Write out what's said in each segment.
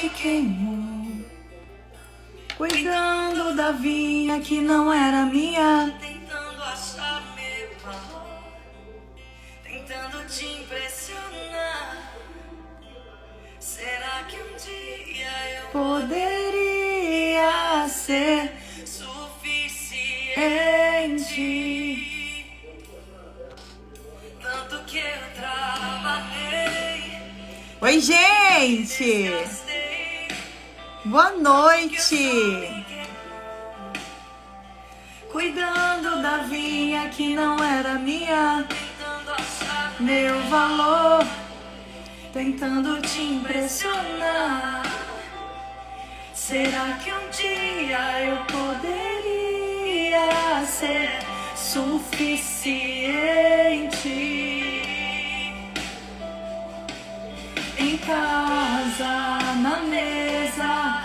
te queimou, cuidando da vinha que não era minha, Tentando achar meu valor, tentando te impressionar. Será que um dia eu poderia ser suficiente? Tanto que eu trabalhei, Oi, gente! gastei, Boa noite! cuidando Da vinha que não era minha, tentando achar meu valor, tentando te impressionar. Será que um dia eu poderia ser suficiente? Em casa, na mesa,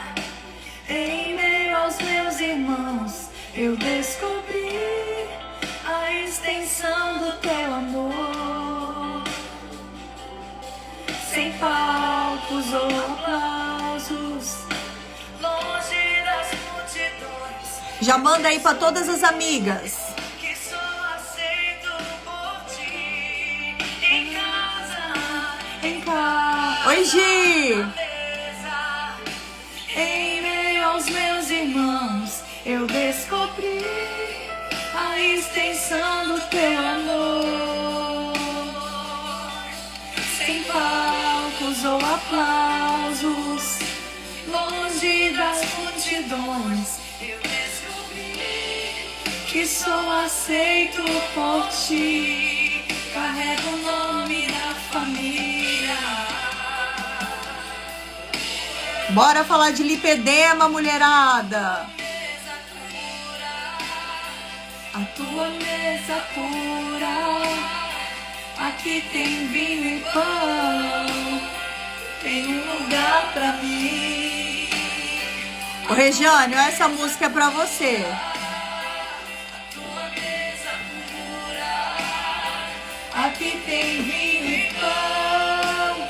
em meio aos meus irmãos, eu descobri a extensão do teu amor. Sem palcos ou aplausos, Longe das multidões já manda aí pra todas as amigas. que só aceito por ti. Em casa, Em casa. Oi, Gi! na mesa, Em meio aos meus irmãos, eu descobri a extensão do teu amor. Sem palcos ou aplausos, longe das multidões, eu descobri que sou aceito por ti. Carrego o nome da família. Bora falar de lipedema, mulherada. A tua mesa pura, aqui tem vinho e pão, tem um lugar pra mim. Ô Regiane, olha, essa música é pra você. Aqui tem vinho e pão,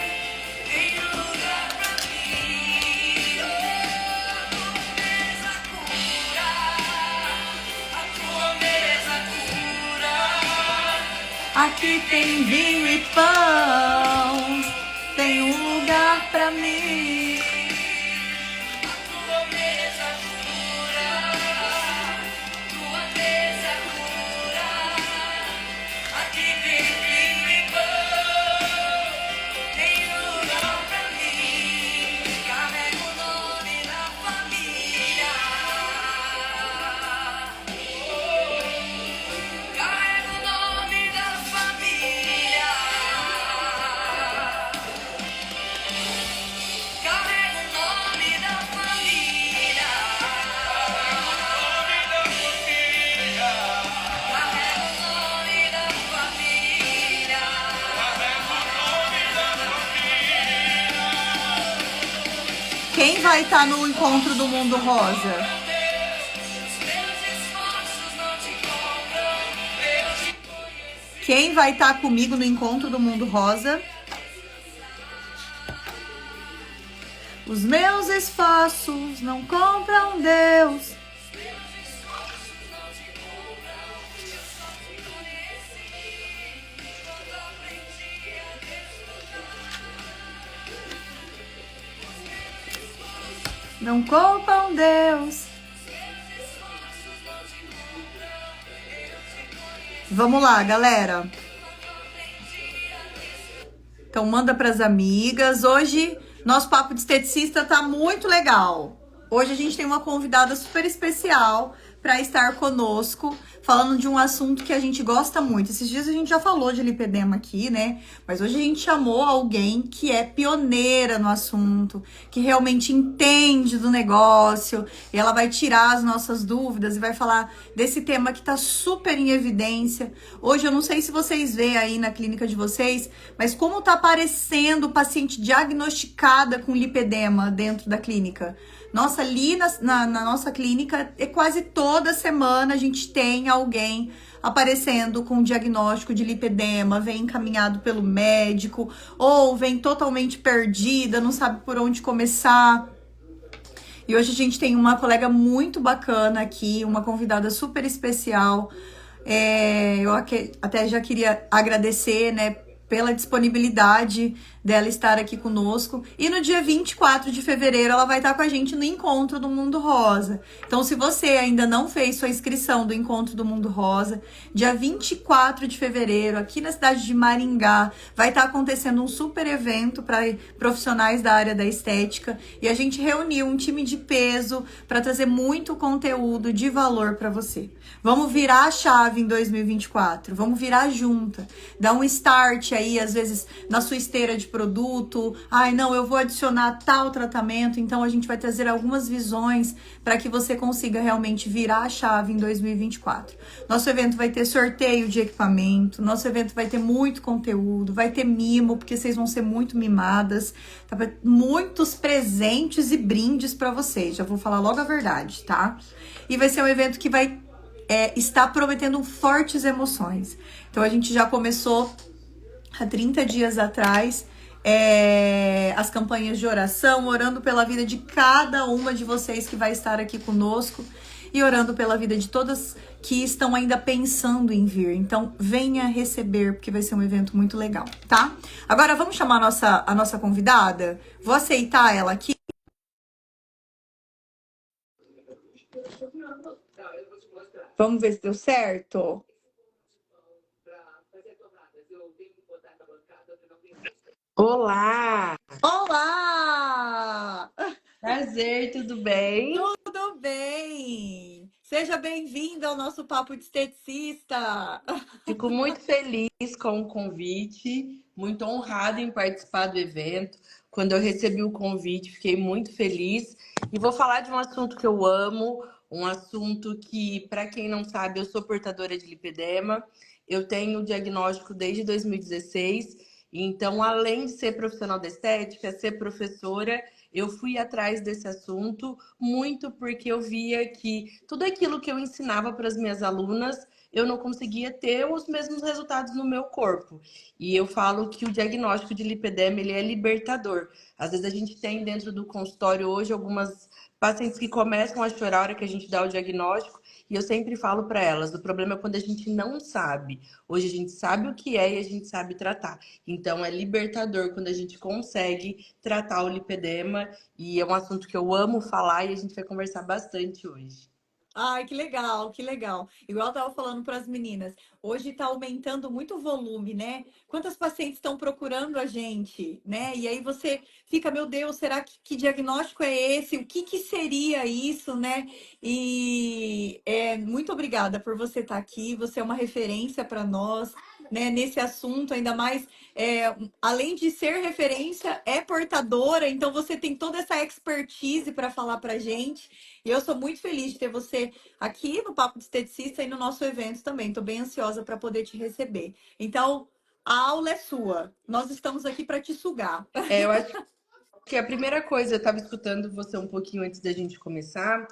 tem um lugar pra mim. A tua mesa cura. aqui tem vinho e pão, tem um lugar pra mim. Tua mesa cura. Tua mesa cura. Aqui tem vinho e pão. Tem lugar pra mim. Carrego o nome da família. Carrego o nome da família. Carrego o nome da família. Carrego o nome da família. Quem vai estar no encontro do Mundo Rosa? Os meus esforços não te compram. Eu te conheço. Quem vai estar comigo no encontro do Mundo Rosa? Os meus esforços não compram Deus. Não compram Deus. Vamos lá, galera. Então manda pras amigas. Hoje nosso papo de esteticista tá muito legal. Hoje a gente tem uma convidada super especial para estar conosco, falando de um assunto que a gente gosta muito. Esses dias a gente já falou de lipedema aqui, né? Mas hoje a gente chamou alguém que é pioneira no assunto, que realmente entende do negócio, e ela vai tirar as nossas dúvidas e vai falar desse tema que tá super em evidência. Hoje eu não sei se vocês veem aí na clínica de vocês, mas como tá aparecendo paciente diagnosticada com lipedema dentro da clínica. Nossa, ali na nossa clínica, quase toda semana a gente tem alguém aparecendo com diagnóstico de lipedema, vem encaminhado pelo médico, ou vem totalmente perdida, não sabe por onde começar. E hoje a gente tem uma colega muito bacana aqui, uma convidada super especial. Eu até já queria agradecer, né, pela disponibilidade dela estar aqui conosco. E no dia 24 de fevereiro ela vai estar com a gente no Encontro do Mundo Rosa. Então, se você ainda não fez sua inscrição do Encontro do Mundo Rosa, dia 24 de fevereiro, aqui na cidade de Maringá, vai estar acontecendo um super evento para profissionais da área da estética. E a gente reuniu um time de peso para trazer muito conteúdo de valor para você. Vamos virar a chave em 2024, vamos virar junta, dar um start aí, às vezes, na sua esteira de produto. Ai, não, eu vou adicionar tal tratamento. Então, a gente vai trazer algumas visões para que você consiga realmente virar a chave em 2024. Nosso evento vai ter sorteio de equipamento, nosso evento vai ter muito conteúdo, vai ter mimo, porque vocês vão ser muito mimadas, tá? Muitos presentes e brindes para vocês, já vou falar logo a verdade, tá? E vai ser um evento que vai está prometendo fortes emoções. Então, a gente já começou há 30 dias atrás as campanhas de oração, orando pela vida de cada uma de vocês que vai estar aqui conosco e orando pela vida de todas que estão ainda pensando em vir. Então, venha receber, porque vai ser um evento muito legal, tá? Agora, vamos chamar a nossa convidada? Vou aceitar ela aqui. Vamos ver se deu certo. Olá! Olá! Prazer, tudo bem? Tudo bem? Seja bem-vindo ao nosso Papo de Esteticista. Fico muito feliz com o convite, muito honrada em participar do evento. Quando eu recebi o convite, fiquei muito feliz e vou falar de um assunto que eu amo, um assunto que, para quem não sabe, eu sou portadora de lipedema. Eu tenho o diagnóstico desde 2016, então, além de ser profissional da estética, ser professora, eu fui atrás desse assunto muito porque eu via que tudo aquilo que eu ensinava para as minhas alunas, eu não conseguia ter os mesmos resultados no meu corpo. E eu falo que o diagnóstico de lipedema, ele é libertador. Às vezes a gente tem dentro do consultório hoje algumas pacientes que começam a chorar a hora que a gente dá o diagnóstico, e eu sempre falo para elas, o problema é quando a gente não sabe. Hoje a gente sabe o que é e a gente sabe tratar. Então é libertador quando a gente consegue tratar o lipedema, e é um assunto que eu amo falar e a gente vai conversar bastante hoje. Ai, que legal, que legal. Igual eu tava falando para as meninas, hoje tá aumentando muito o volume, né? Quantas pacientes estão procurando a gente, né? E aí você fica, meu Deus, será que diagnóstico é esse? O que seria isso, né? E muito obrigada por você estar aqui. Você é uma referência para nós, né? Nesse assunto, ainda mais, além de ser referência, é portadora. Então você tem toda essa expertise para falar para gente. E eu sou muito feliz de ter você aqui no Papo de Esteticista e no nosso evento também. Estou bem ansiosa para poder te receber. Então, a aula é sua. Nós estamos aqui para te sugar. Eu acho que a primeira coisa, eu estava escutando você um pouquinho antes da gente começar,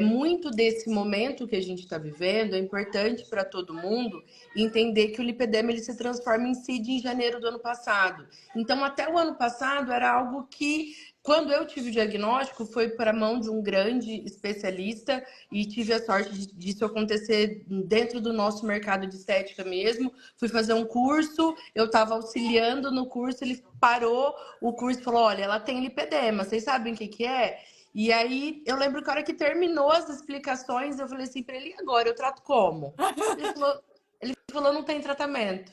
muito desse momento que a gente está vivendo, é importante para todo mundo entender que o lipedema ele se transforma em CID em janeiro do ano passado. Então, até o ano passado, era algo que, quando eu tive o diagnóstico, foi para a mão de um grande especialista e tive a sorte disso acontecer dentro do nosso mercado de estética mesmo. Fui fazer um curso, eu estava auxiliando no curso, ele parou o curso e falou, olha, ela tem lipedema, vocês sabem o que que é? E aí, eu lembro que a hora que terminou as explicações, eu falei assim para ele, e agora? Eu trato como? Ele falou, não tem tratamento.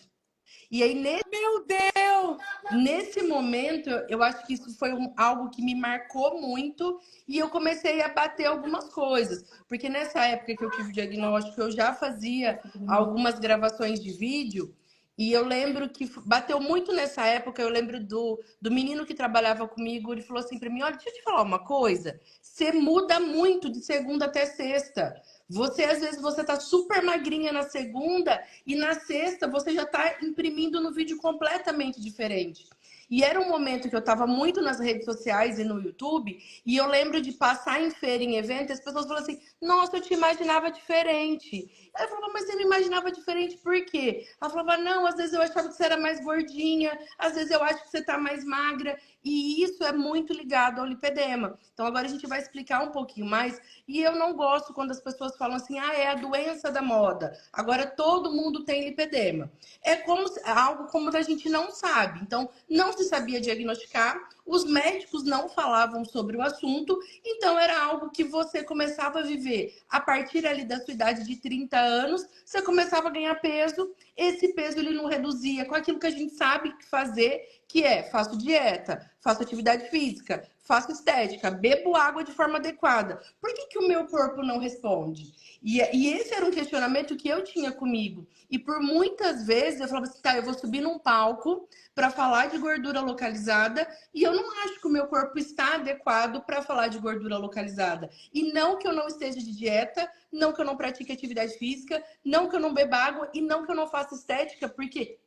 E aí, Meu Deus! nesse momento, eu acho que isso foi algo que me marcou muito e eu comecei a bater algumas coisas. Porque nessa época que eu tive o diagnóstico, eu já fazia algumas gravações de vídeo e eu lembro que bateu muito nessa época. Eu lembro do menino que trabalhava comigo, ele falou assim para mim, olha, deixa eu te falar uma coisa, você muda muito de segunda até sexta. Você, às vezes, você tá super magrinha na segunda e na sexta você já tá imprimindo no vídeo completamente diferente. E era um momento que eu estava muito nas redes sociais e no YouTube, e eu lembro de passar em feira, em evento, e as pessoas falavam assim, nossa, eu te imaginava diferente. Aí eu falava, mas você me imaginava diferente por quê? Ela falava, não, às vezes eu achava que você era mais gordinha, às vezes eu acho que você tá mais magra, e isso é muito ligado ao lipedema. Então agora a gente vai explicar um pouquinho mais, e eu não gosto quando as pessoas falam assim, ah, é a doença da moda, agora todo mundo tem lipedema. É como algo como a gente não sabe, então não se sabia diagnosticar, os médicos não falavam sobre o assunto, então era algo que você começava a viver a partir ali da sua idade de 30 anos, você começava a ganhar peso, esse peso ele não reduzia com aquilo que a gente sabe fazer, que é faço dieta, faço atividade física, faço estética, bebo água de forma adequada. Por que o meu corpo não responde? E esse era um questionamento que eu tinha comigo. E por muitas vezes eu falava assim, tá, eu vou subir num palco para falar de gordura localizada e eu não acho que o meu corpo está adequado para falar de gordura localizada. E não que eu não esteja de dieta, não que eu não pratique atividade física, não que eu não beba água e não que eu não faça estética, porque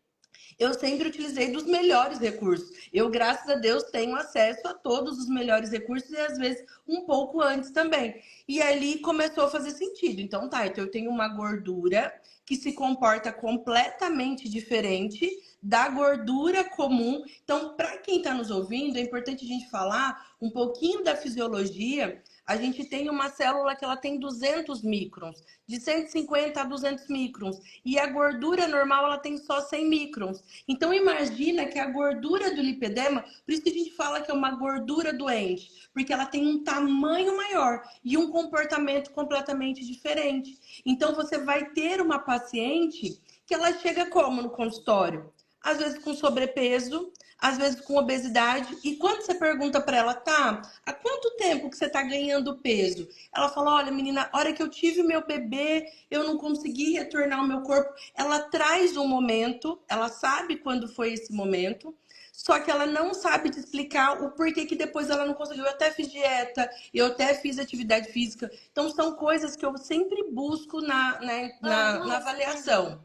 eu sempre utilizei dos melhores recursos. Eu, graças a Deus, tenho acesso a todos os melhores recursos e às vezes um pouco antes também. E ali começou a fazer sentido. Então, tá, então eu tenho uma gordura que se comporta completamente diferente da gordura comum. Então, para quem está nos ouvindo, é importante a gente falar um pouquinho da fisiologia. A gente tem uma célula que ela tem 200 microns, de 150 a 200 microns, e a gordura normal ela tem só 100 microns. Então imagina que a gordura do lipedema, por isso que a gente fala que é uma gordura doente, porque ela tem um tamanho maior e um comportamento completamente diferente. Então você vai ter uma paciente que ela chega como no consultório? Às vezes com sobrepeso, às vezes com obesidade. E quando você pergunta para ela, tá, há quanto tempo que você tá ganhando peso? Ela fala, olha, menina, a hora que eu tive meu bebê, eu não consegui retornar ao meu corpo. Ela traz um momento, ela sabe quando foi esse momento, só que ela não sabe te explicar o porquê que depois ela não conseguiu. Eu até fiz dieta, eu até fiz atividade física. Então, são coisas que eu sempre busco na avaliação.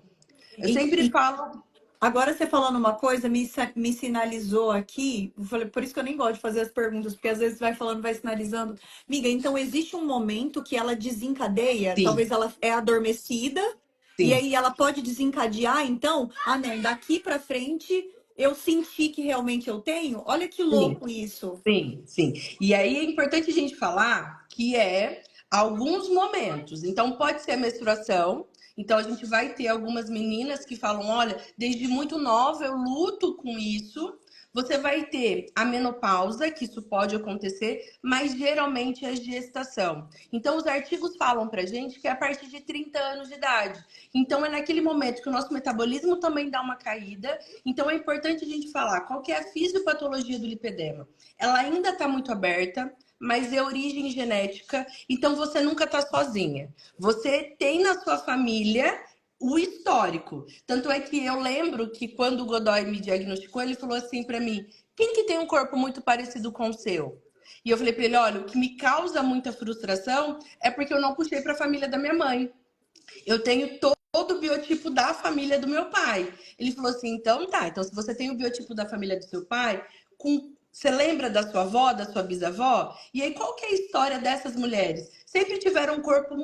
Eu sempre falo. Agora você falando uma coisa, me sinalizou aqui, eu falei, por isso que eu nem gosto de fazer as perguntas, porque às vezes vai falando, vai sinalizando. Miga, então existe um momento que ela desencadeia, Sim, talvez ela é adormecida, e sim. aí ela pode desencadear, então, ah, não, daqui pra frente eu senti que realmente eu tenho. Olha que Sim. louco isso. Sim, sim. E aí é importante a gente falar que é alguns momentos. Então, pode ser a menstruação. Então, a gente vai ter algumas meninas que falam: olha, desde muito nova eu luto com isso. Você vai ter a menopausa, que isso pode acontecer, mas geralmente é gestação. Então, os artigos falam pra gente que é a partir de 30 anos de idade. Então, é naquele momento que o nosso metabolismo também dá uma caída. Então, é importante a gente falar qual que é a fisiopatologia do lipedema. Ela ainda está muito aberta, mas é origem genética, então você nunca está sozinha. Você tem na sua família o histórico. Tanto é que eu lembro que quando o Godoy me diagnosticou, ele falou assim para mim: quem que tem um corpo muito parecido com o seu? E eu falei para ele: olha, o que me causa muita frustração é porque eu não puxei para a família da minha mãe. Eu tenho todo o biotipo da família do meu pai. Ele falou assim: então tá, então se você tem o biotipo da família do seu pai, você lembra da sua avó, da sua bisavó? E aí, qual que é a história dessas mulheres? Sempre tiveram um corpo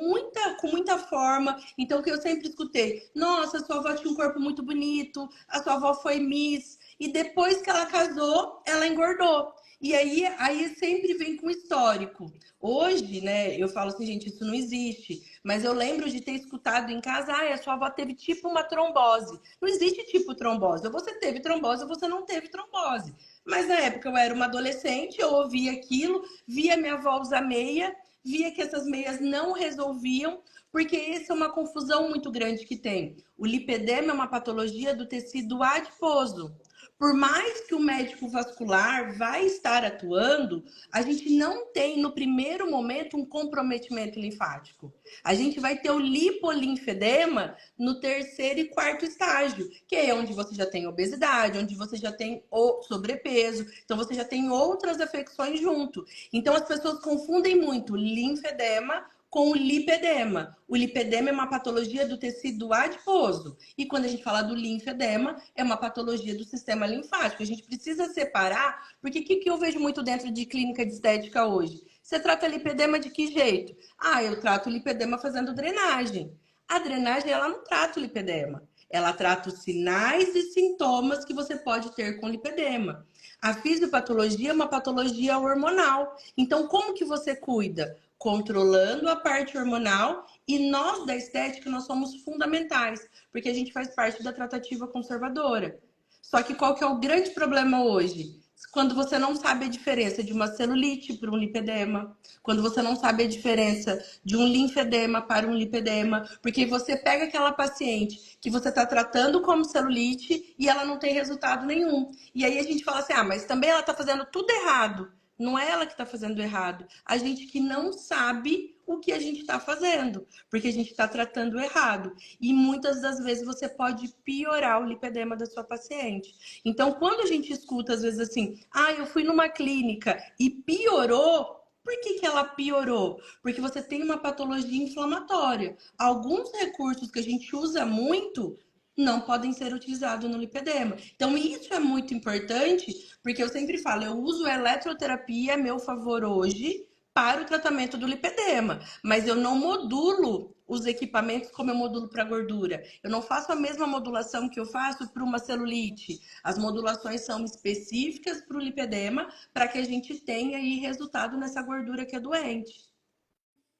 com muita forma. Então, o que eu sempre escutei: nossa, sua avó tinha um corpo muito bonito, a sua avó foi Miss. E depois que ela casou, ela engordou. E aí sempre vem com histórico. Hoje, né, eu falo assim, gente, isso não existe. Mas eu lembro de ter escutado em casa, ah, a sua avó teve tipo uma trombose. Não existe tipo trombose. Ou você teve trombose ou você não teve trombose. Mas na época eu era uma adolescente, eu ouvia aquilo, via minha avó usar meia, via que essas meias não resolviam, porque essa é uma confusão muito grande que tem. O lipedema é uma patologia do tecido adiposo. Por mais que o médico vascular vai estar atuando, a gente não tem no primeiro momento um comprometimento linfático. A gente vai ter o lipolinfedema no terceiro e quarto estágio, que é onde você já tem obesidade, onde você já tem o sobrepeso, então você já tem outras afecções junto. Então as pessoas confundem muito linfedema com o lipedema. O lipedema é uma patologia do tecido adiposo. E quando a gente fala do linfedema, é uma patologia do sistema linfático. A gente precisa separar, porque o que eu vejo muito dentro de clínica de estética hoje? Você trata lipedema de que jeito? Ah, eu trato lipedema fazendo drenagem. A drenagem, ela não trata o lipedema. Ela trata os sinais e sintomas que você pode ter com lipedema. A fisiopatologia é uma patologia hormonal. Então, como que você cuida? Controlando a parte hormonal, e nós da estética, nós somos fundamentais, porque a gente faz parte da tratativa conservadora. Só que qual que é o grande problema hoje? Quando você não sabe a diferença de uma celulite para um lipedema, quando você não sabe a diferença de um linfedema para um lipedema, porque você pega aquela paciente que você está tratando como celulite e ela não tem resultado nenhum. E aí a gente fala assim, ah, mas também ela está fazendo tudo errado. Não é ela que está fazendo errado. A gente que não sabe o que a gente está fazendo, porque a gente está tratando errado. E muitas das vezes você pode piorar o lipedema da sua paciente. Então, quando a gente escuta, às vezes assim, ah, eu fui numa clínica e piorou. Por que ela piorou? Porque você tem uma patologia inflamatória. Alguns recursos que a gente usa muito não podem ser utilizados no lipedema. Então, isso é muito importante, porque eu sempre falo, eu uso a eletroterapia a meu favor hoje para o tratamento do lipedema, mas eu não modulo os equipamentos como eu modulo para gordura. Eu não faço a mesma modulação que eu faço para uma celulite. As modulações são específicas para o lipedema, para que a gente tenha aí resultado nessa gordura que é doente.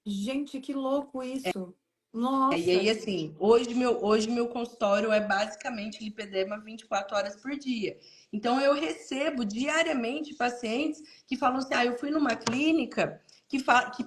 Gente, que louco isso. E Nossa. aí, assim, hoje meu consultório é basicamente lipedema 24 horas por dia. Então, eu recebo diariamente pacientes que falam assim, ah, eu fui numa clínica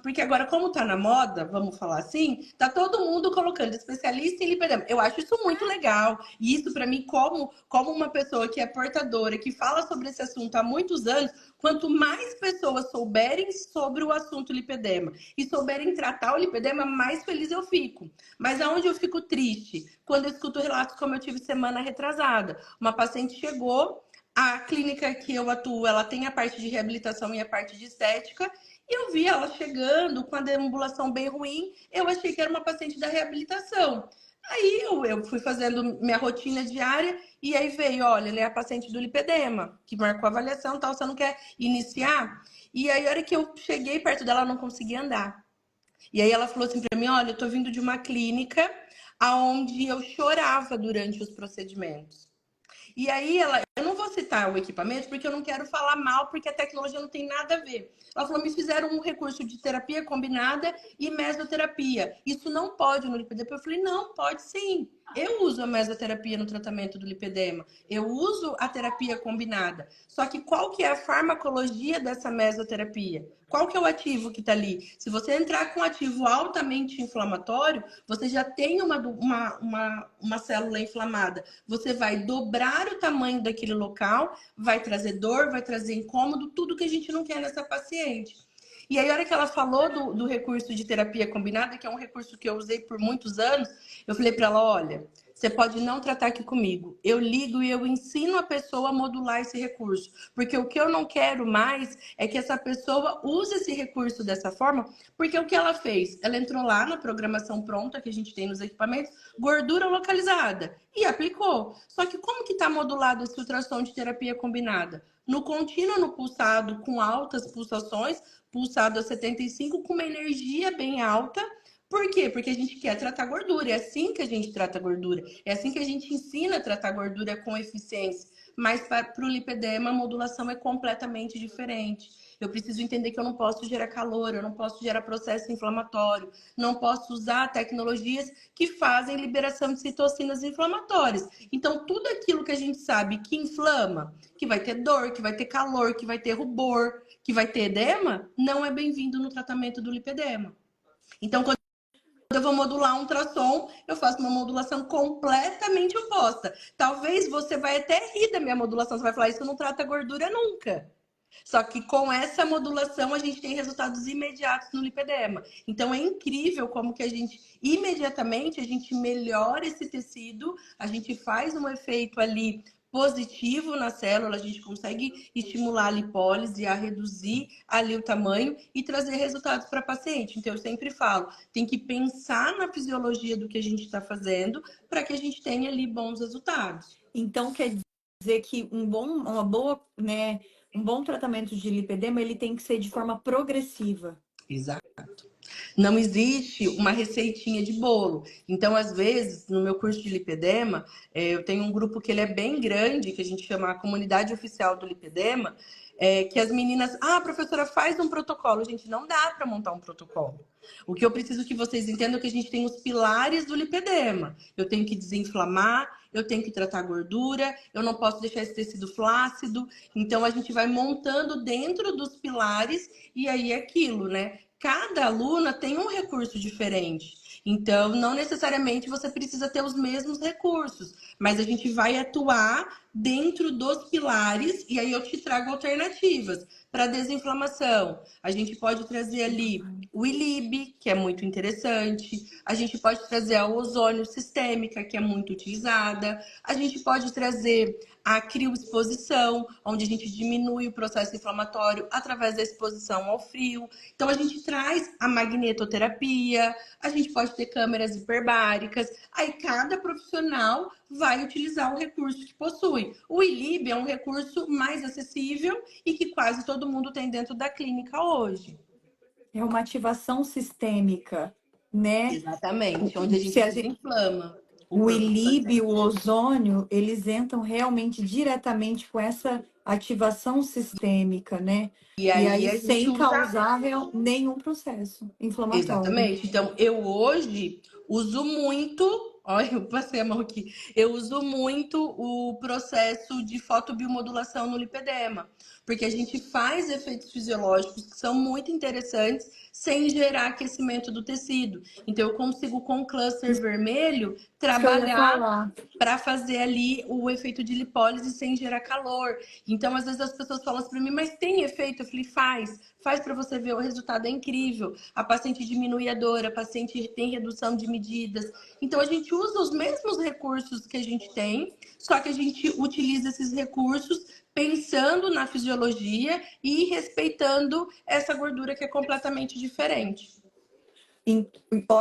porque agora, como tá na moda, vamos falar assim, tá todo mundo colocando especialista em lipedema. Eu acho isso muito legal. E isso, para mim, como uma pessoa que é portadora, que fala sobre esse assunto há muitos anos, quanto mais pessoas souberem sobre o assunto lipedema e souberem tratar o lipedema, mais feliz eu fico. Mas aonde eu fico triste? Quando eu escuto relatos como eu tive semana retrasada. Uma paciente chegou, a clínica que eu atuo, ela tem a parte de reabilitação e a parte de estética, e eu vi ela chegando com a deambulação bem ruim, eu achei que era uma paciente da reabilitação. Aí eu fui fazendo minha rotina diária e aí veio, olha, ela é a paciente do lipedema, que marcou a avaliação, tal, você não quer iniciar? E aí, a hora que eu cheguei perto dela, eu não conseguia andar. E aí ela falou assim para mim, olha, eu tô vindo de uma clínica aonde eu chorava durante os procedimentos. E aí eu não vou citar o equipamento porque eu não quero falar mal, porque a tecnologia não tem nada a ver. Ela falou, me fizeram um recurso de terapia combinada e mesoterapia. Isso não pode no lipedema? Eu falei, não, pode sim. Eu uso a mesoterapia no tratamento do lipedema. Eu uso a terapia combinada. Só que qual que é a farmacologia dessa mesoterapia? Qual que é o ativo que está ali? Se você entrar com um ativo altamente inflamatório, você já tem uma célula inflamada. Você vai dobrar o tamanho daquele local, vai trazer dor, vai trazer incômodo, tudo que a gente não quer nessa paciente. E aí, a hora que ela falou do recurso de terapia combinada, que é um recurso que eu usei por muitos anos, eu falei para ela, olha, você pode não tratar aqui comigo. Eu ligo e eu ensino a pessoa a modular esse recurso. Porque o que eu não quero mais é que essa pessoa use esse recurso dessa forma, porque o que ela fez? Ela entrou lá na programação pronta que a gente tem nos equipamentos, gordura localizada, e aplicou. Só que como que está modulado esse ultrassom de terapia combinada? No contínuo, no pulsado, com altas pulsações, pulsado a 75, com uma energia bem alta. Por quê? Porque a gente quer tratar gordura. É assim que a gente trata gordura. É assim que a gente ensina a tratar gordura com eficiência. Mas para o lipedema, a modulação é completamente diferente. Eu preciso entender que eu não posso gerar calor, eu não posso gerar processo inflamatório, não posso usar tecnologias que fazem liberação de citocinas inflamatórias. Então, tudo aquilo que a gente sabe que inflama, que vai ter dor, que vai ter calor, que vai ter rubor, que vai ter edema, não é bem-vindo no tratamento do lipedema. Então, quando eu vou modular um ultrassom, eu faço uma modulação completamente oposta. Talvez você vai até rir da minha modulação, você vai falar, isso não trata gordura nunca. Só que com essa modulação a gente tem resultados imediatos no lipedema. Então é incrível como que a gente imediatamente a gente melhora esse tecido, a gente faz um efeito ali positivo na célula, a gente consegue estimular a lipólise, a reduzir ali o tamanho e trazer resultados para paciente. Então, eu sempre falo, tem que pensar na fisiologia do que a gente está fazendo para que a gente tenha ali bons resultados. Então, quer dizer que uma boa, né, um bom tratamento de lipedema, ele tem que ser de forma progressiva. Exato. Não existe uma receitinha de bolo. Então, às vezes, no meu curso de lipedema, eu tenho um grupo que ele é bem grande, que a gente chama a comunidade oficial do lipedema, que as meninas, professora, faz um protocolo. Gente, não dá para montar um protocolo. O que eu preciso que vocês entendam é que a gente tem os pilares do lipedema. Eu tenho que desinflamar, eu tenho que tratar gordura, eu não posso deixar esse tecido flácido. Então, a gente vai montando dentro dos pilares e aí é aquilo, né? Cada aluna tem um recurso diferente. Então, não necessariamente você precisa ter os mesmos recursos, mas a gente vai atuar dentro dos pilares e aí eu te trago alternativas para desinflamação. A gente pode trazer ali o ILIB, que é muito interessante. A gente pode trazer a ozônio sistêmica, que é muito utilizada. A gente pode trazer a crioexposição, onde a gente diminui o processo inflamatório através da exposição ao frio. Então, a gente traz a magnetoterapia, a gente pode ter câmeras hiperbáricas. Aí, cada profissional vai utilizar o recurso que possui. O ILIB é um recurso mais acessível e que quase todo mundo tem dentro da clínica hoje. É uma ativação sistêmica, né? Exatamente, onde a gente desinflama. O ILIB e o ozônio, eles entram realmente diretamente com essa ativação sistêmica, né? E aí sem causar nenhum processo inflamatório. Exatamente. Então, eu hoje uso muito. Olha, eu passei a mão aqui. Eu uso muito o processo de fotobiomodulação no lipedema, porque a gente faz efeitos fisiológicos que são muito interessantes sem gerar aquecimento do tecido. Então, eu consigo, com o cluster vermelho, trabalhar para fazer ali o efeito de lipólise sem gerar calor. Então, às vezes as pessoas falam assim para mim, mas tem efeito? Eu falei, faz para você ver, o resultado é incrível. A paciente diminui a dor, a paciente tem redução de medidas. Então, a gente usa os mesmos recursos que a gente tem, só que a gente utiliza esses recursos pensando na fisiologia e respeitando essa gordura que é completamente diferente.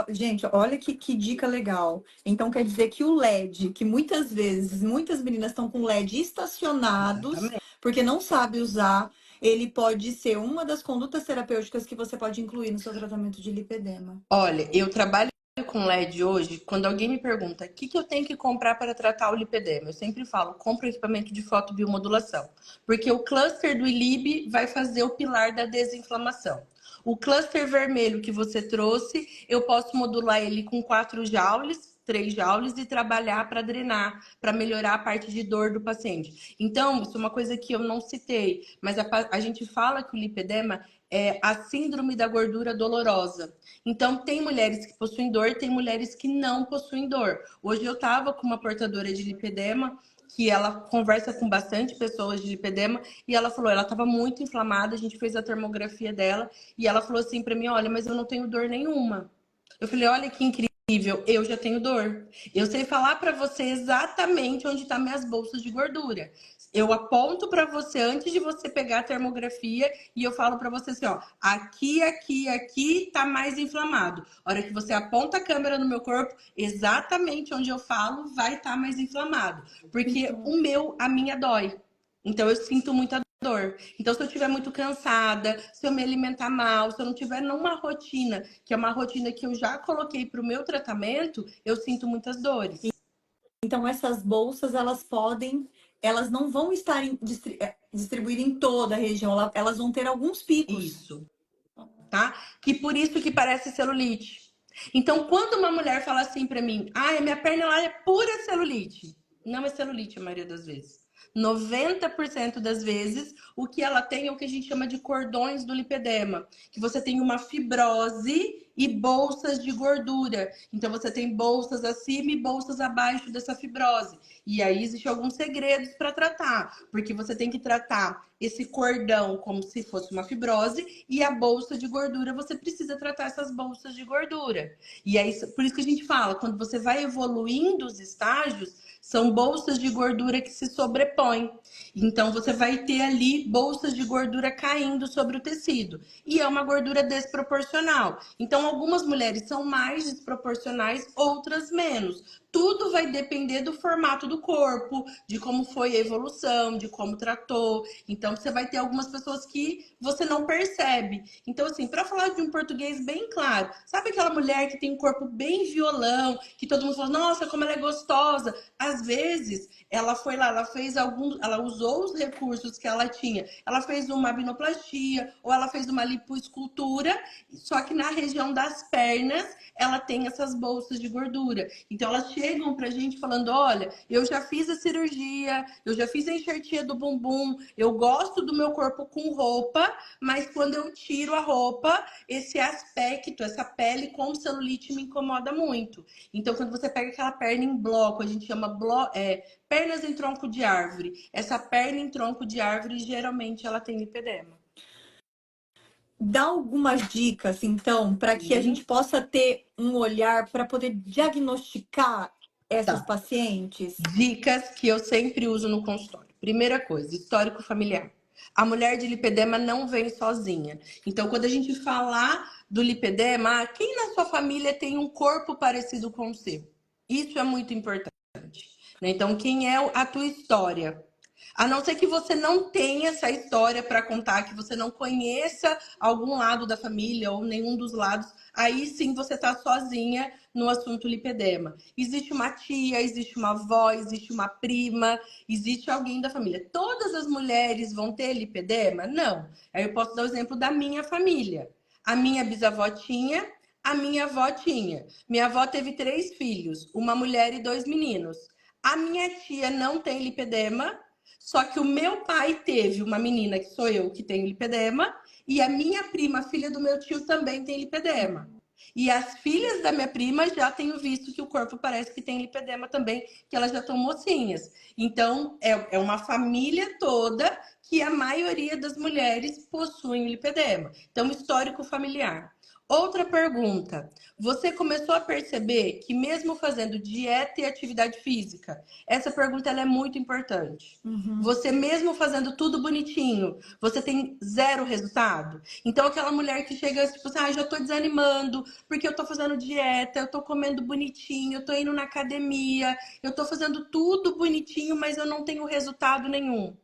Gente, olha que dica legal. Então, quer dizer que o LED, que muitas vezes, muitas meninas estão com LED estacionados, porque não sabe usar, ele pode ser uma das condutas terapêuticas que você pode incluir no seu tratamento de lipedema. Olha, eu trabalho com LED hoje, quando alguém me pergunta o que eu tenho que comprar para tratar o lipedema, eu sempre falo, compra um equipamento de fotobiomodulação, porque o cluster do ILIB vai fazer o pilar da desinflamação. O cluster vermelho que você trouxe, eu posso modular ele com 4 joules, 3 joules e trabalhar para drenar, para melhorar a parte de dor do paciente. Então, isso é uma coisa que eu não citei, mas a gente fala que o lipedema é a síndrome da gordura dolorosa. Então, tem mulheres que possuem dor, tem mulheres que não possuem dor. Hoje eu estava com uma portadora de lipedema, que ela conversa com bastante pessoas de lipedema, e ela falou, ela estava muito inflamada, a gente fez a termografia dela, e ela falou assim para mim, olha, mas eu não tenho dor nenhuma. Eu falei, olha que incrível, eu já tenho dor. Eu sei falar para você exatamente onde estão minhas bolsas de gordura. Eu aponto para você antes de você pegar a termografia e eu falo para você assim, ó, aqui tá mais inflamado. A hora que você aponta a câmera no meu corpo, exatamente onde eu falo vai estar mais inflamado, porque a minha dói. Então eu sinto muita dor. Então se eu estiver muito cansada, se eu me alimentar mal, se eu não tiver numa rotina, que é uma rotina que eu já coloquei para o meu tratamento, eu sinto muitas dores. Então essas bolsas, elas não vão estar distribuídas em toda a região, elas vão ter alguns picos. Isso, tá? Que por isso que parece celulite. Então, quando uma mulher fala assim pra mim, a minha perna lá é pura celulite. Não é celulite a maioria das vezes. 90% das vezes, o que ela tem é o que a gente chama de cordões do lipedema, que você tem uma fibrose e bolsas de gordura. Então, você tem bolsas acima e bolsas abaixo dessa fibrose. E aí, existem alguns segredos para tratar, porque você tem que tratar esse cordão como se fosse uma fibrose e a bolsa de gordura, você precisa tratar essas bolsas de gordura. E aí, por isso que a gente fala, quando você vai evoluindo os estágios, São bolsas de gordura que se sobrepõem. Então, você vai ter ali bolsas de gordura caindo sobre o tecido. E é uma gordura desproporcional. Então, algumas mulheres são mais desproporcionais, outras menos. Tudo vai depender do formato do corpo, de como foi a evolução, de como tratou. Então, você vai ter algumas pessoas que você não percebe. Então, assim, para falar de um português bem claro, sabe aquela mulher que tem um corpo bem violão, que todo mundo fala, nossa, como ela é gostosa? Às vezes, ela foi lá, ela fez ela usou os recursos que ela tinha. Ela fez uma abnoplastia ou ela fez uma lipoescultura, só que na região das pernas ela tem essas bolsas de gordura. Então elas chegam pra gente falando, olha, eu já fiz a cirurgia, eu já fiz a enxertia do bumbum, eu gosto do meu corpo com roupa, mas quando eu tiro a roupa, esse aspecto, essa pele com celulite me incomoda muito. Então quando você pega aquela perna em bloco, a gente chama pernas em tronco de árvore. Essa perna em tronco de árvore, geralmente, ela tem lipedema. Dá algumas dicas, então, para que a gente possa ter um olhar para poder diagnosticar essas Tá. pacientes? Dicas que eu sempre uso no consultório. Primeira coisa, histórico familiar. A mulher de lipedema não vem sozinha. Então, quando a gente falar do lipedema, quem na sua família tem um corpo parecido com o seu? Isso é muito importante. Então, quem é a tua história? A não ser que você não tenha essa história para contar, que você não conheça algum lado da família ou nenhum dos lados, aí sim você está sozinha no assunto lipedema. Existe uma tia, existe uma avó, existe uma prima, existe alguém da família. Todas as mulheres vão ter lipedema? Não. Aí eu posso dar o exemplo da minha família. A minha bisavó tinha, a minha avó tinha. Minha avó teve 3 filhos, uma mulher e 2 meninos. A minha tia não tem lipedema, só que o meu pai teve uma menina, que sou eu, que tem lipedema, e a minha prima, filha do meu tio, também tem lipedema. E as filhas da minha prima já tenho visto que o corpo parece que tem lipedema também, que elas já estão mocinhas. Então, é uma família toda que a maioria das mulheres possuem lipedema. Então, histórico familiar. Outra pergunta. Você começou a perceber que mesmo fazendo dieta e atividade física, essa pergunta ela é muito importante. Você mesmo fazendo tudo bonitinho, você tem 0 resultado? Então aquela mulher que chega tipo assim, já tô desanimando, porque eu tô fazendo dieta, eu tô comendo bonitinho, eu tô indo na academia, eu tô fazendo tudo bonitinho, mas eu não tenho resultado nenhum.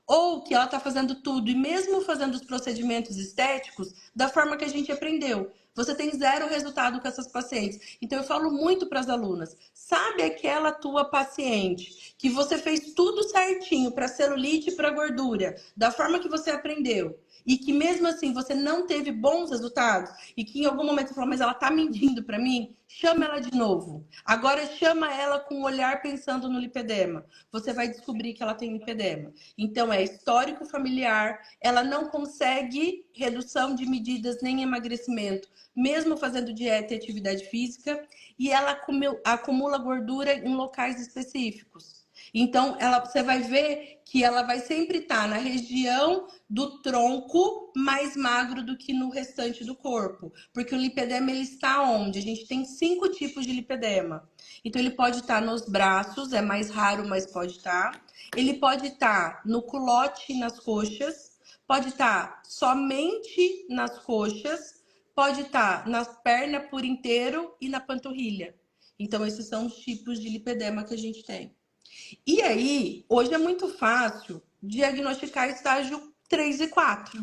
Ou que ela está fazendo tudo e mesmo fazendo os procedimentos estéticos da forma que a gente aprendeu. Você tem 0 resultado com essas pacientes. Então eu falo muito para as alunas, sabe aquela tua paciente que você fez tudo certinho para celulite e para gordura, da forma que você aprendeu, e que mesmo assim você não teve bons resultados, e que em algum momento você falou, mas ela tá mentindo para mim? Chama ela de novo. Agora chama ela com o olhar pensando no lipedema. Você vai descobrir que ela tem lipedema. Então é histórico familiar, ela não consegue redução de medidas nem emagrecimento, mesmo fazendo dieta e atividade física, e ela acumula gordura em locais específicos. Então, você vai ver que ela vai sempre estar na região do tronco mais magro do que no restante do corpo. Porque o lipedema, ele está onde? A gente tem 5 tipos de lipedema. Então, ele pode estar nos braços, é mais raro, mas pode estar. Ele pode estar no culote e nas coxas. Pode estar somente nas coxas. Pode estar na perna por inteiro e na panturrilha. Então, esses são os tipos de lipedema que a gente tem. E aí, hoje é muito fácil diagnosticar estágio 3 e 4.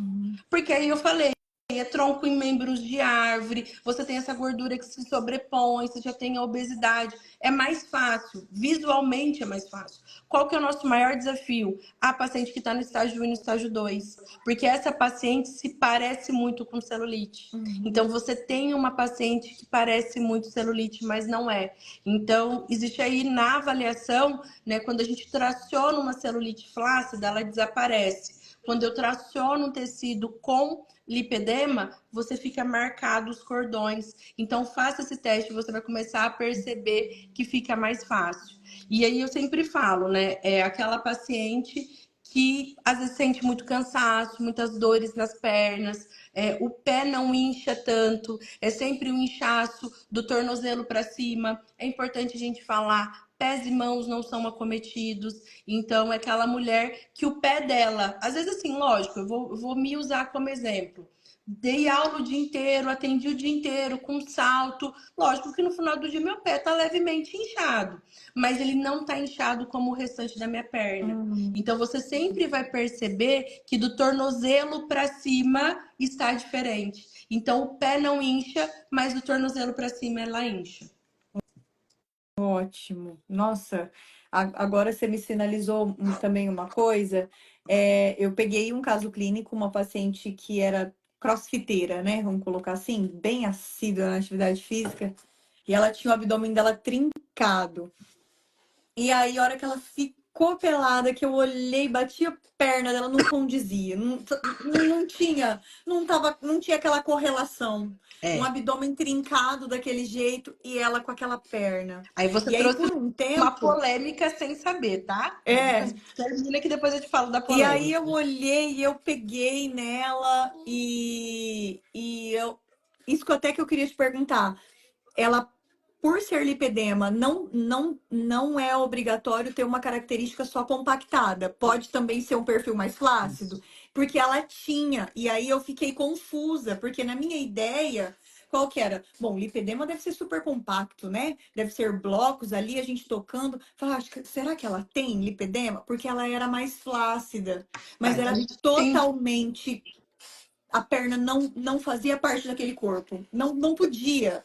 Porque aí eu falei, é tronco em membros de árvore, você tem essa gordura que se sobrepõe, você já tem a obesidade. É mais fácil, visualmente é mais fácil. Qual que é o nosso maior desafio? A paciente que está no estágio 1 e no estágio 2. Porque essa paciente se parece muito com celulite. Então, você tem uma paciente que parece muito celulite, mas não é. Então, existe aí na avaliação, né, quando a gente traciona uma celulite flácida, ela desaparece. Quando eu traciono um tecido com lipedema, você fica marcado os cordões. Então, faça esse teste, você vai começar a perceber que fica mais fácil. E aí eu sempre falo, né? É aquela paciente que às vezes sente muito cansaço, muitas dores nas pernas, o pé não incha tanto, é sempre um inchaço do tornozelo para cima. É importante a gente falar pés e mãos não são acometidos. Então, é aquela mulher que o pé dela, às vezes assim, lógico, eu vou me usar como exemplo. Dei aula o dia inteiro, atendi o dia inteiro com salto. Lógico que no final do dia meu pé tá levemente inchado, mas ele não tá inchado como o restante da minha perna. Então você sempre vai perceber que do tornozelo para cima está diferente. Então o pé não incha, mas do tornozelo para cima ela incha. Ótimo. Nossa, agora você me sinalizou também uma coisa. Eu peguei um caso clínico, uma paciente que era crossfiteira, né? Vamos colocar assim, bem assídua na atividade física, e ela tinha o abdômen dela trincado. E aí, a hora que ela ficou pelada, que eu olhei, bati a perna dela, não condizia, não tinha, não tinha aquela correlação. Um É. abdômen trincado daquele jeito e ela com aquela perna. Aí você E aí, trouxe por um uma tempo, polêmica sem saber, tá? é. Termina que depois eu te falo da E aí polêmica. eu olhei e eu peguei nela e eu. Isso que até que eu queria te perguntar. Ela, por ser lipedema, não é obrigatório ter uma característica só compactada. Pode também ser um perfil mais flácido, porque ela tinha. E aí eu fiquei confusa, porque na minha ideia, qual que era? Bom, lipedema deve ser super compacto, né? Deve ser blocos ali, a gente tocando. Falei, será que ela tem lipedema? Porque ela era mais flácida, Tá, mas então a era gente tem. totalmente. A perna não fazia parte daquele corpo. Não podia.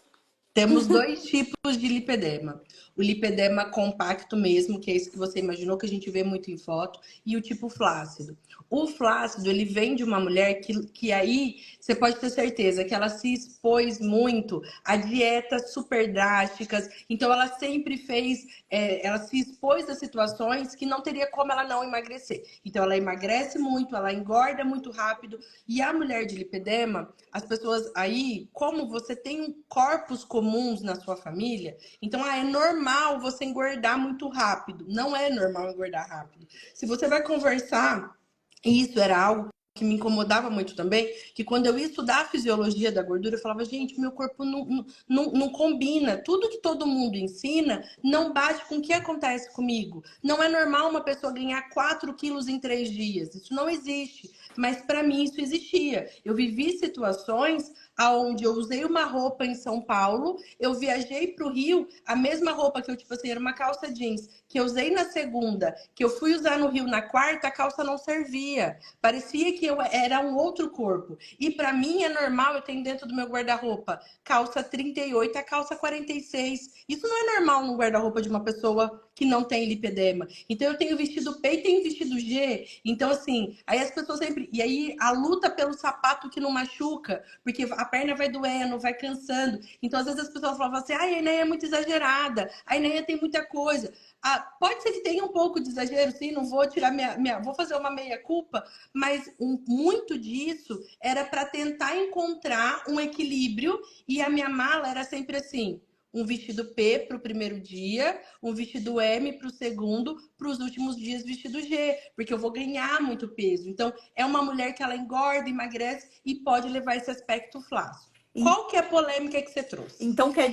Temos dois tipos de lipedema. O lipedema compacto mesmo, que é esse que você imaginou, que a gente vê muito em foto, e o tipo flácido. O flácido, ele vem de uma mulher que aí você pode ter certeza que ela se expôs muito a dietas super drásticas, então ela sempre fez, ela se expôs a situações que não teria como ela não emagrecer. Então ela emagrece muito, ela engorda muito rápido, e a mulher de lipedema, as pessoas aí, como você tem corpos comuns na sua família, então é normal você engordar muito rápido. Não é normal engordar rápido. Se você vai conversar, e isso era algo que me incomodava muito também, que quando eu ia estudar a fisiologia da gordura, eu falava, gente, meu corpo não combina. Tudo que todo mundo ensina não bate com o que acontece comigo. Não é normal uma pessoa ganhar 4 quilos em 3 dias. Isso não existe. Mas para mim isso existia. Eu vivi situações aonde eu usei uma roupa em São Paulo, eu viajei para o Rio, a mesma roupa que eu, tipo assim, era uma calça jeans, que eu usei na segunda, que eu fui usar no Rio na quarta, a calça não servia. Parecia que eu era um outro corpo. E para mim é normal, eu tenho dentro do meu guarda-roupa calça 38 a calça 46. Isso não é normal no guarda-roupa de uma pessoa que não tem lipedema. Então eu tenho vestido P e tenho vestido G. Então assim, aí as pessoas sempre... E aí a luta pelo sapato que não machuca, porque a perna vai doendo, vai cansando. Então às vezes as pessoas falavam assim, ai, a Enéia é muito exagerada, a Enéia tem muita coisa. Ah, pode ser que tenha um pouco de exagero, sim, não vou tirar vou fazer uma meia-culpa, mas muito disso era para tentar encontrar um equilíbrio e a minha mala era sempre assim: um vestido P para o primeiro dia, um vestido M para o segundo, para os últimos dias vestido G, porque eu vou ganhar muito peso. Então, é uma mulher que ela engorda, emagrece e pode levar esse aspecto flácido. Qual que é a polêmica que você trouxe? Então quer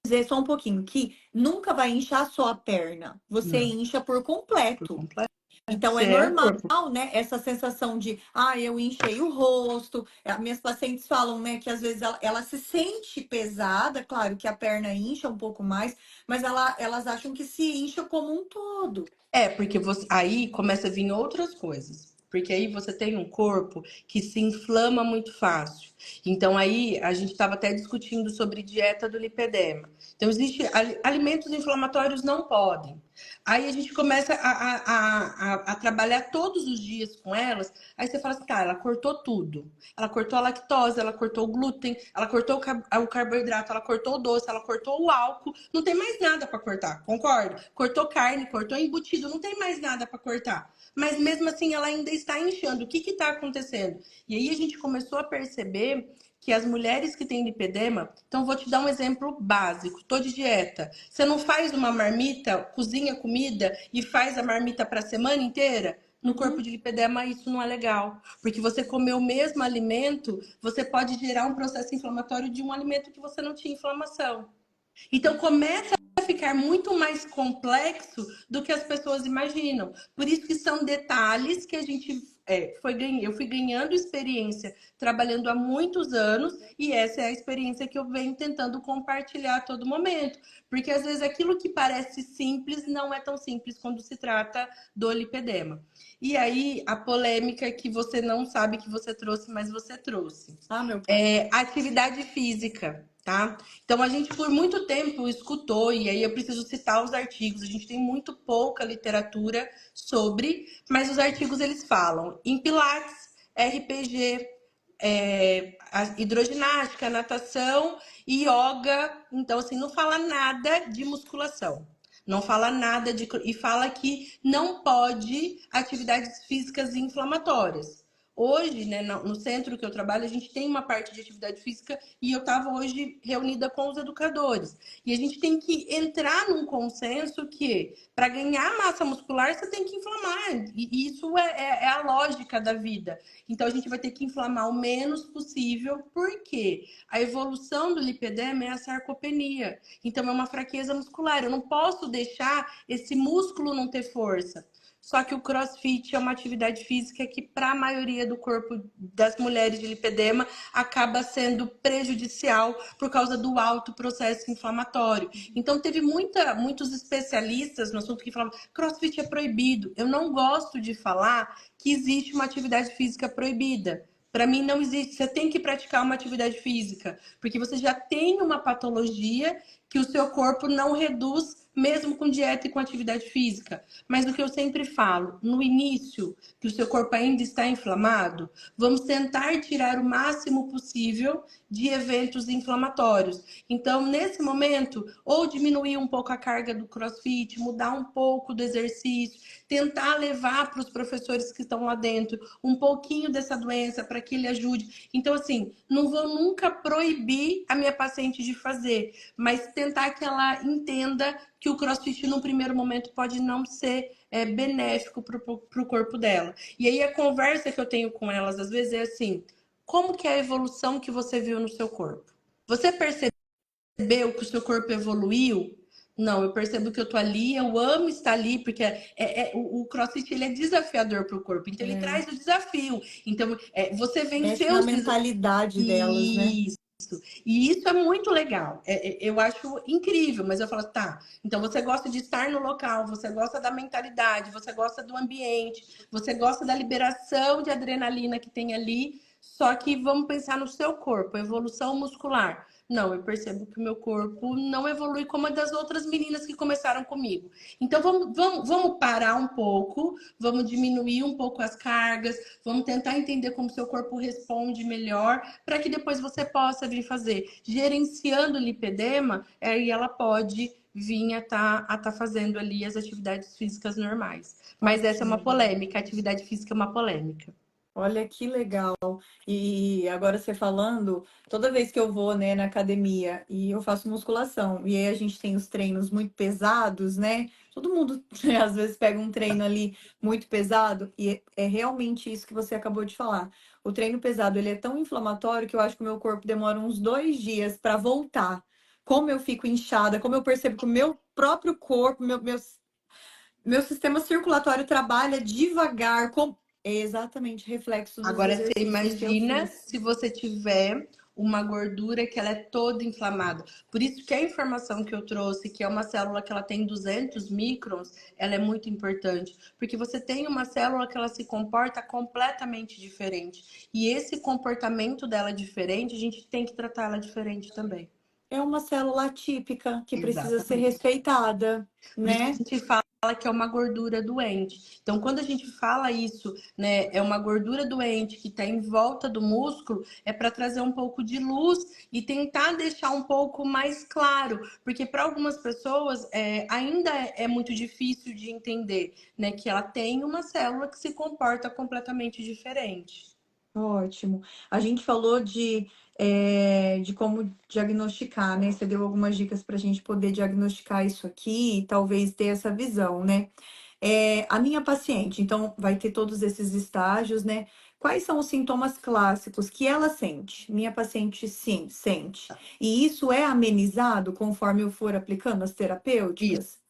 dizer só um pouquinho que nunca vai inchar só a perna, você Não, incha por por completo. completo. Então é Você é o normal, corpo. né? Essa sensação de, eu inchei o rosto. Minhas pacientes falam, né, que às vezes ela se sente pesada, claro que a perna incha um pouco mais, mas elas acham que se incha como um todo. É, porque aí começa a vir outras coisas. Porque aí você tem um corpo que se inflama muito fácil. Então aí a gente estava até discutindo sobre dieta do lipedema. Então existe alimentos inflamatórios não podem. Aí a gente começa a trabalhar todos os dias com elas. Aí você fala assim, tá, ela cortou tudo. Ela cortou a lactose, ela cortou o glúten, ela cortou o carboidrato, ela cortou o doce, ela cortou o álcool. Não tem mais nada para cortar, concorda? Cortou carne, cortou embutido, não tem mais nada para cortar. Mas mesmo assim ela ainda está inchando. O que está acontecendo? E aí a gente começou a perceber que as mulheres que têm lipedema, então vou te dar um exemplo básico. Tô de dieta. Você não faz uma marmita, cozinha comida e faz a marmita para a semana inteira? No corpo de lipedema isso não é legal, porque você comeu o mesmo alimento, você pode gerar um processo inflamatório de um alimento que você não tinha inflamação. Então começa a ficar muito mais complexo do que as pessoas imaginam. Por isso que são detalhes que a gente eu fui ganhando experiência trabalhando há muitos anos e essa é a experiência que eu venho tentando compartilhar a todo momento. Porque às vezes aquilo que parece simples não é tão simples quando se trata do lipedema. E aí, a polêmica que você não sabe que você trouxe, mas você trouxe. Ah, meu pai. Atividade física, tá? Então, a gente por muito tempo escutou, e aí eu preciso citar os artigos, a gente tem muito pouca literatura sobre, mas os artigos eles falam em Pilates, RPG, hidroginástica, natação e yoga. Então, assim, não fala nada de musculação. Não fala nada de. E fala que não pode atividades físicas inflamatórias. Hoje, né, no centro que eu trabalho, a gente tem uma parte de atividade física e eu estava hoje reunida com os educadores. E a gente tem que entrar num consenso que, para ganhar massa muscular, você tem que inflamar. E isso é a lógica da vida. Então, a gente vai ter que inflamar o menos possível, porque a evolução do lipedema é a sarcopenia. Então, é uma fraqueza muscular. Eu não posso deixar esse músculo não ter força. Só que o CrossFit é uma atividade física que, para a maioria do corpo das mulheres de lipedema, acaba sendo prejudicial por causa do alto processo inflamatório. Então, teve muitos especialistas no assunto que falavam que CrossFit é proibido. Eu não gosto de falar que existe uma atividade física proibida. Para mim, não existe. Você tem que praticar uma atividade física, porque você já tem uma patologia que o seu corpo não reduz mesmo com dieta e com atividade física. Mas o que eu sempre falo, no início, que o seu corpo ainda está inflamado, vamos tentar tirar o máximo possível de eventos inflamatórios. Então, nesse momento, ou diminuir um pouco a carga do CrossFit, mudar um pouco do exercício, tentar levar para os professores que estão lá dentro um pouquinho dessa doença para que ele ajude. Então, assim, não vou nunca proibir a minha paciente de fazer, mas tentar que ela entenda que o CrossFit, num primeiro momento, pode não ser benéfico para o corpo dela. E aí, a conversa que eu tenho com elas, às vezes, é assim: como que é a evolução que você viu no seu corpo? Você percebeu que o seu corpo evoluiu? Não, eu percebo que eu tô ali, eu amo estar ali, porque o CrossFit ele é desafiador para o corpo, então ele traz o desafio. Então, você Mexe venceu na os mentalidade delas, né? desafios. E isso é muito legal. Eu acho incrível, mas eu falo, tá, então você gosta de estar no local, você gosta da mentalidade, você gosta do ambiente, você gosta da liberação de adrenalina que tem ali, só que vamos pensar no seu corpo, evolução muscular. Não, eu percebo que o meu corpo não evolui como a das outras meninas que começaram comigo. Então vamos parar um pouco, vamos diminuir um pouco as cargas, vamos tentar entender como seu corpo responde melhor, para que depois você possa vir fazer. Gerenciando o lipedema, aí ela pode vir a tá fazendo ali as atividades físicas normais. Mas essa é uma polêmica, a atividade física é uma polêmica. Olha que legal. E agora você falando, toda vez que eu vou, né, na academia e eu faço musculação, e aí a gente tem os treinos muito pesados, né? Todo mundo né, às vezes pega um treino ali muito pesado e é realmente isso que você acabou de falar. O treino pesado, ele é tão inflamatório que eu acho que o meu corpo demora uns 2 dias para voltar. Como eu fico inchada, como eu percebo que o meu próprio corpo, meu sistema circulatório trabalha devagar, é exatamente reflexo dos Agora você exercícios que eu imagina fiz. se você tiver uma gordura que ela é toda inflamada. Por isso que a informação que eu trouxe, que é uma célula que ela tem 200 microns, ela é muito importante, porque você tem uma célula que ela se comporta completamente diferente. E esse comportamento dela diferente, a gente tem que tratar ela diferente também. É uma célula atípica que precisa ser Exatamente. respeitada, Por isso que a né? gente fala que é uma gordura doente. Então, quando a gente fala isso, né, é uma gordura doente que está em volta do músculo, é para trazer um pouco de luz e tentar deixar um pouco mais claro, porque para algumas pessoas ainda é muito difícil de entender, né, que ela tem uma célula que se comporta completamente diferente. Ótimo. A gente falou de como diagnosticar, né? Você deu algumas dicas para a gente poder diagnosticar isso aqui e talvez ter essa visão, né? A minha paciente, então, vai ter todos esses estágios, né? quais são os sintomas clássicos que ela sente? Minha paciente, sim, sente. E isso é amenizado conforme eu for aplicando as terapêuticas?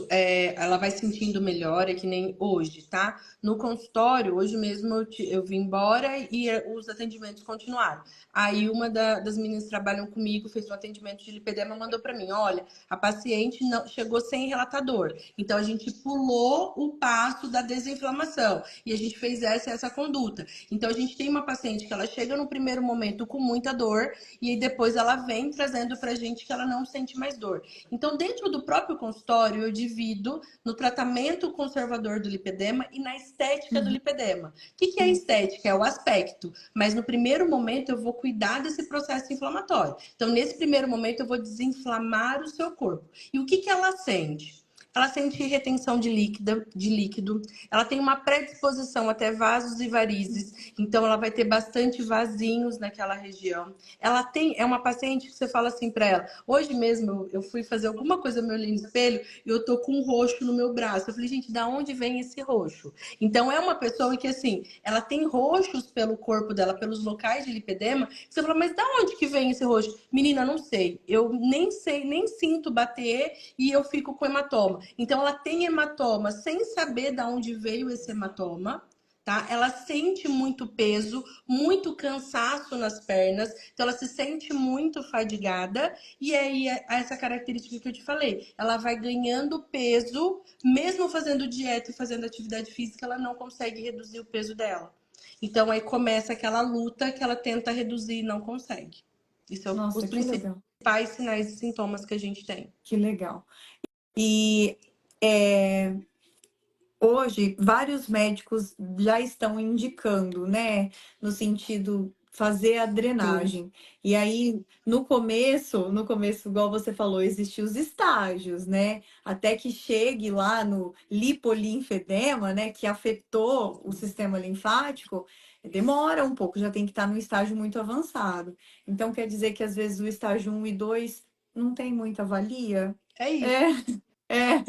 Ela vai sentindo melhor, é que nem hoje, tá? No consultório, hoje mesmo eu vim embora e os atendimentos continuaram. Aí uma das meninas que trabalham comigo fez um atendimento de lipedema, mandou para mim, olha, a paciente não chegou sem relatador. Então a gente pulou o passo da desinflamação e a gente fez essa conduta. Então a gente tem uma paciente que ela chega no primeiro momento com muita dor e aí depois ela vem trazendo pra gente que ela não sente mais dor. Então dentro do próprio consultório eu divido no tratamento conservador do lipedema e na estética do lipedema. O que é estética? É o aspecto. Mas no primeiro momento eu vou cuidar desse processo inflamatório. Então, nesse primeiro momento, eu vou desinflamar o seu corpo. E o que ela sente? Ela sente retenção de líquido, ela tem uma predisposição até vasos e varizes, então ela vai ter bastante vasinhos naquela região. É uma paciente que você fala assim para ela, hoje mesmo eu fui fazer alguma coisa, meu olhei no espelho e eu tô com um roxo no meu braço. Eu falei, gente, da onde vem esse roxo? Então é uma pessoa que assim, ela tem roxos pelo corpo dela, pelos locais de lipedema, você fala, mas da onde que vem esse roxo? Menina, não sei, eu nem sei, nem sinto bater e eu fico com hematoma. Então, ela tem hematoma sem saber de onde veio esse hematoma, tá? Ela sente muito peso, muito cansaço nas pernas, então ela se sente muito fadigada. E aí, essa característica que eu te falei, ela vai ganhando peso, mesmo fazendo dieta e fazendo atividade física, ela não consegue reduzir o peso dela. Então, aí começa aquela luta que ela tenta reduzir e não consegue. Isso é Nossa, os que legal. principais sinais e sintomas que a gente tem. Que legal. E hoje, vários médicos já estão indicando, né? No sentido fazer a Sim. drenagem. E aí, no começo, igual você falou, existem os estágios, né? Até que chegue lá no lipolinfedema, né? Que afetou o sistema linfático, demora um pouco, já tem que estar no estágio muito avançado. Então, quer dizer que às vezes o estágio 1 e 2 não tem muita valia? É isso. É.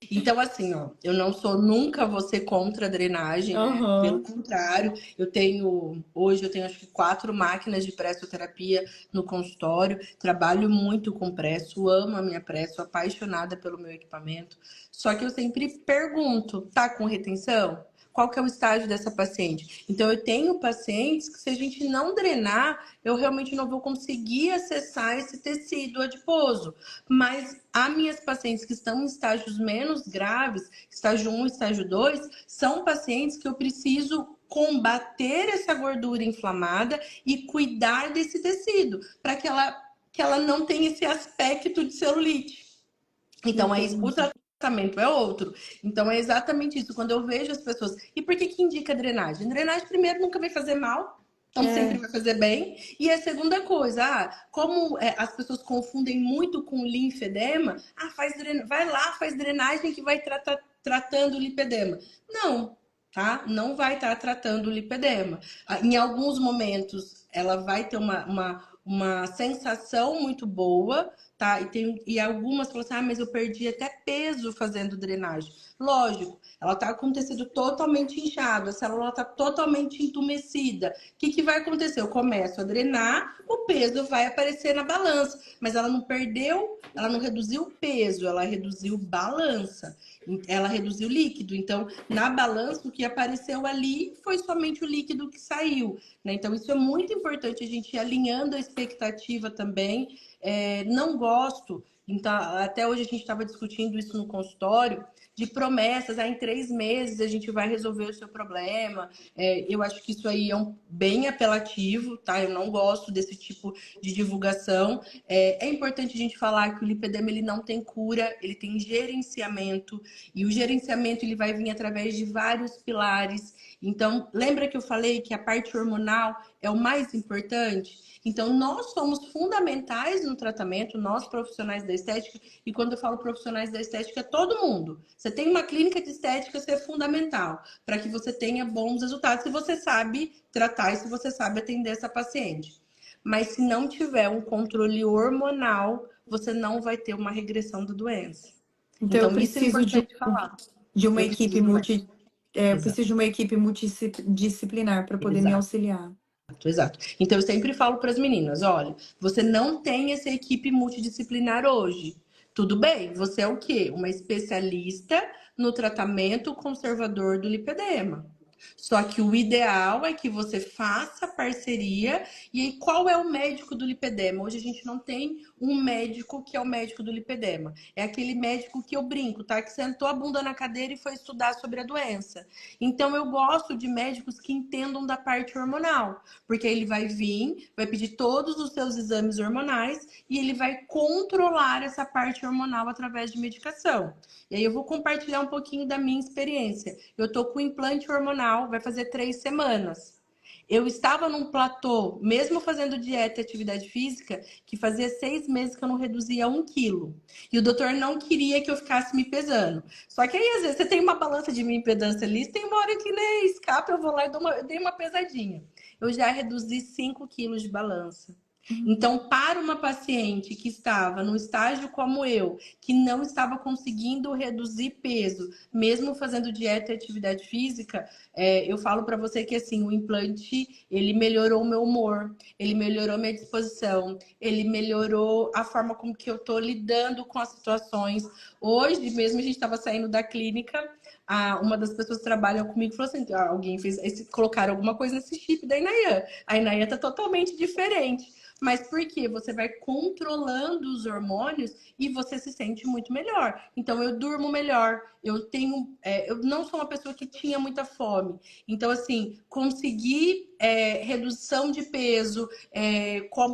Então, assim, ó, eu não sou nunca vou ser contra a drenagem, né? Pelo Aham. contrário, hoje eu tenho acho que 4 máquinas de pressoterapia no consultório, trabalho muito com presso, amo a minha presso, sou apaixonada pelo meu equipamento. Só que eu sempre pergunto, tá com retenção? Qual que é o estágio dessa paciente? Então, eu tenho pacientes que, se a gente não drenar, eu realmente não vou conseguir acessar esse tecido adiposo. Mas as minhas pacientes que estão em estágios menos graves, estágio 1, estágio 2, são pacientes que eu preciso combater essa gordura inflamada e cuidar desse tecido, para que ela não tenha esse aspecto de celulite. Então, aí o Entendi. tratamento é outro. Então, é exatamente isso. Quando eu vejo as pessoas. E por que indica drenagem? Drenagem, primeiro, nunca vai fazer mal. Então, sempre É, vai fazer bem. E a segunda coisa, como as pessoas confundem muito com linfedema, vai lá, faz drenagem que vai tratando o lipedema. Não, tá? Não vai estar tratando o lipedema. Em alguns momentos, ela vai ter uma sensação muito boa, tá? E algumas falam assim, mas eu perdi até peso fazendo drenagem. Lógico, ela tá com o tecido totalmente inchado, a célula tá totalmente entumecida. O que vai acontecer? Eu começo a drenar, o peso vai aparecer na balança, mas ela não perdeu, ela não reduziu o peso, ela reduziu balança, ela reduziu líquido. Então, na balança, o que apareceu ali foi somente o líquido que saiu, né? Então, isso é muito importante a gente ir alinhando a expectativa também. Não gosto, então, até hoje a gente estava discutindo isso no consultório, de promessas, em 3 meses a gente vai resolver o seu problema. Eu acho que isso aí é bem apelativo, tá? Eu não gosto desse tipo de divulgação. É importante a gente falar que o lipedema ele não tem cura, ele tem gerenciamento, e o gerenciamento ele vai vir através de vários pilares. Então, lembra que eu falei que a parte hormonal é o mais importante? Então, nós somos fundamentais no tratamento, nós profissionais da estética, e quando eu falo profissionais da estética, é todo mundo. Você tem uma clínica de estética, isso é fundamental, para que você tenha bons resultados, se você sabe tratar e se você sabe atender essa paciente. Mas se não tiver um controle hormonal, você não vai ter uma regressão da doença. então eu Então, isso é preciso de, importante falar. de uma Eu equipe preciso do médico. eu Exato. preciso de uma equipe multidisciplinar para poder me Exato. auxiliar. Exato. Então eu sempre falo para as meninas, olha, você não tem essa equipe multidisciplinar hoje. Tudo bem, você é o quê? Uma especialista no tratamento conservador do lipedema. Só que o ideal é que você faça parceria. E aí, qual é o médico do lipedema? Hoje a gente não tem um médico que é o médico do lipedema. É aquele médico que eu brinco, tá? Que sentou a bunda na cadeira e foi estudar sobre a doença. Então eu gosto de médicos que entendam da parte hormonal, porque ele vai vir, vai pedir todos os seus exames hormonais e ele vai controlar essa parte hormonal através de medicação. E aí eu vou compartilhar um pouquinho da minha experiência. Eu tô com implante hormonal, vai fazer 3 semanas. Eu estava num platô, mesmo fazendo dieta e atividade física, que fazia 6 meses que eu não reduzia 1 quilo. E o doutor não queria que eu ficasse me pesando. Só que aí, às vezes, você tem uma balança de minha impedância ali, tem uma hora que nem escapa, eu vou lá e dei uma pesadinha. Eu já reduzi 5 quilos de balança. Então, para uma paciente que estava num estágio como eu, que não estava conseguindo reduzir peso, mesmo fazendo dieta e atividade física, eu falo para você que assim, o implante, ele melhorou o meu humor, ele melhorou minha disposição, ele melhorou a forma como que eu estou lidando com as situações. Hoje mesmo a gente estava saindo da clínica, uma das pessoas que trabalham comigo falou assim, alguém colocaram alguma coisa nesse chip da Inayan. A Inayan tá totalmente diferente. Mas por quê? Você vai controlando os hormônios e você se sente muito melhor. Então eu durmo melhor, eu não sou uma pessoa que tinha muita fome. Então, assim, conseguir redução de peso,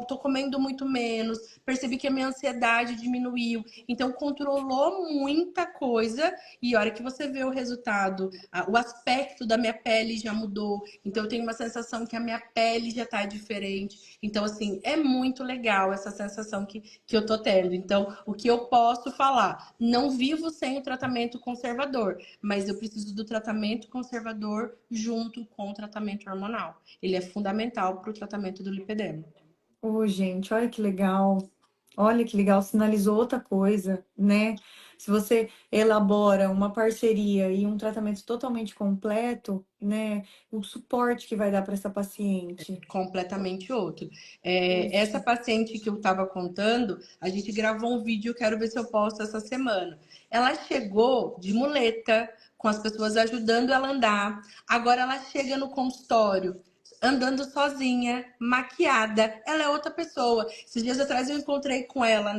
tô comendo muito menos, percebi que a minha ansiedade diminuiu. Então, controlou muita coisa e a hora que você vê o resultado, o aspecto da minha pele já mudou. Então, eu tenho uma sensação que a minha pele já tá diferente. Então, assim, é muito legal essa sensação que eu tô tendo. Então, o que eu posso falar? Não vivo sem o tratamento conservador, mas eu preciso do tratamento conservador junto com o tratamento hormonal. Ele é fundamental para o tratamento do lipedema. Ô, gente, olha que legal. Olha que legal, sinalizou outra coisa, né? Se você elabora uma parceria e um tratamento totalmente completo, né? O suporte que vai dar para essa paciente. Completamente outro. Essa Poxa. paciente que eu estava contando, a gente gravou um vídeo, quero ver se eu posto essa semana. Ela chegou de muleta, com as pessoas ajudando ela a andar. Agora ela chega no consultório, andando sozinha, maquiada. Ela é outra pessoa. Esses dias atrás eu encontrei com ela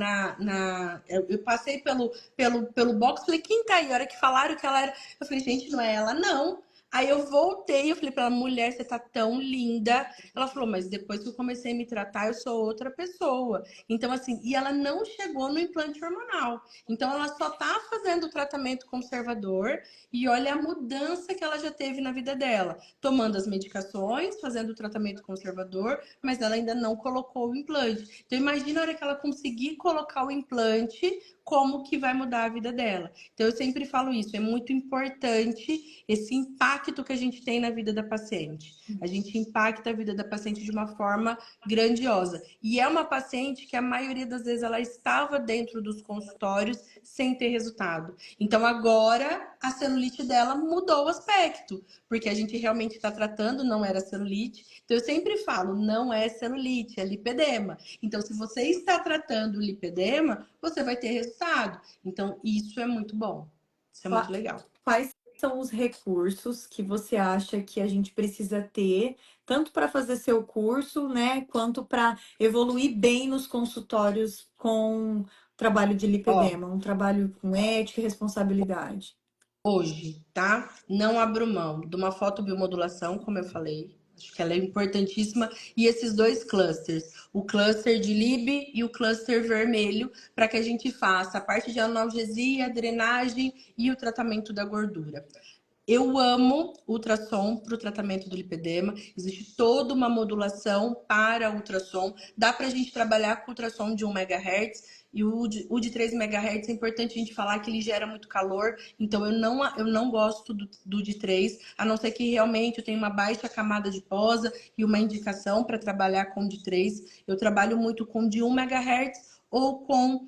eu passei pelo box, falei, quem tá aí? A hora que falaram que ela era. Eu falei, gente, não é ela, não. Aí eu voltei, eu falei pra ela, mulher, você tá tão linda. Ela falou, mas depois que eu comecei a me tratar, eu sou outra pessoa. Então, assim, e ela não chegou no implante hormonal. Então, ela só tá fazendo o tratamento conservador e olha a mudança que ela já teve na vida dela. Tomando as medicações, fazendo o tratamento conservador, mas ela ainda não colocou o implante. Então, imagina a hora que ela conseguir colocar o implante, como que vai mudar a vida dela. Então, eu sempre falo isso, é muito importante esse impacto que a gente tem na vida da paciente. A gente impacta a vida da paciente de uma forma grandiosa. E é uma paciente que a maioria das vezes ela estava dentro dos consultórios sem ter resultado. Então agora a celulite dela mudou o aspecto, porque a gente realmente está tratando, não era celulite. Então eu sempre falo, não é celulite, é lipedema. Então se você está tratando o lipedema, você vai ter resultado. Então isso é muito bom. Isso é muito legal. Quais são os recursos que você acha que a gente precisa ter, tanto para fazer seu curso, né, quanto para evoluir bem nos consultórios com trabalho de Ó, lipedema, um trabalho com ética e responsabilidade? hoje, tá? Não abro mão de uma fotobiomodulação, como eu falei. Acho que ela é importantíssima. E esses 2 clusters, o cluster de Lib e o cluster vermelho, para que a gente faça a parte de analgesia, drenagem e o tratamento da gordura. Eu amo ultrassom para o tratamento do lipedema. Existe toda uma modulação para ultrassom. Dá para a gente trabalhar com ultrassom de 1 MHz. E o de 3 MHz é importante a gente falar que ele gera muito calor. Então eu não gosto do de 3, a não ser que realmente eu tenha uma baixa camada de posa e uma indicação para trabalhar com o de 3. Eu trabalho muito com de 1 MHz ou com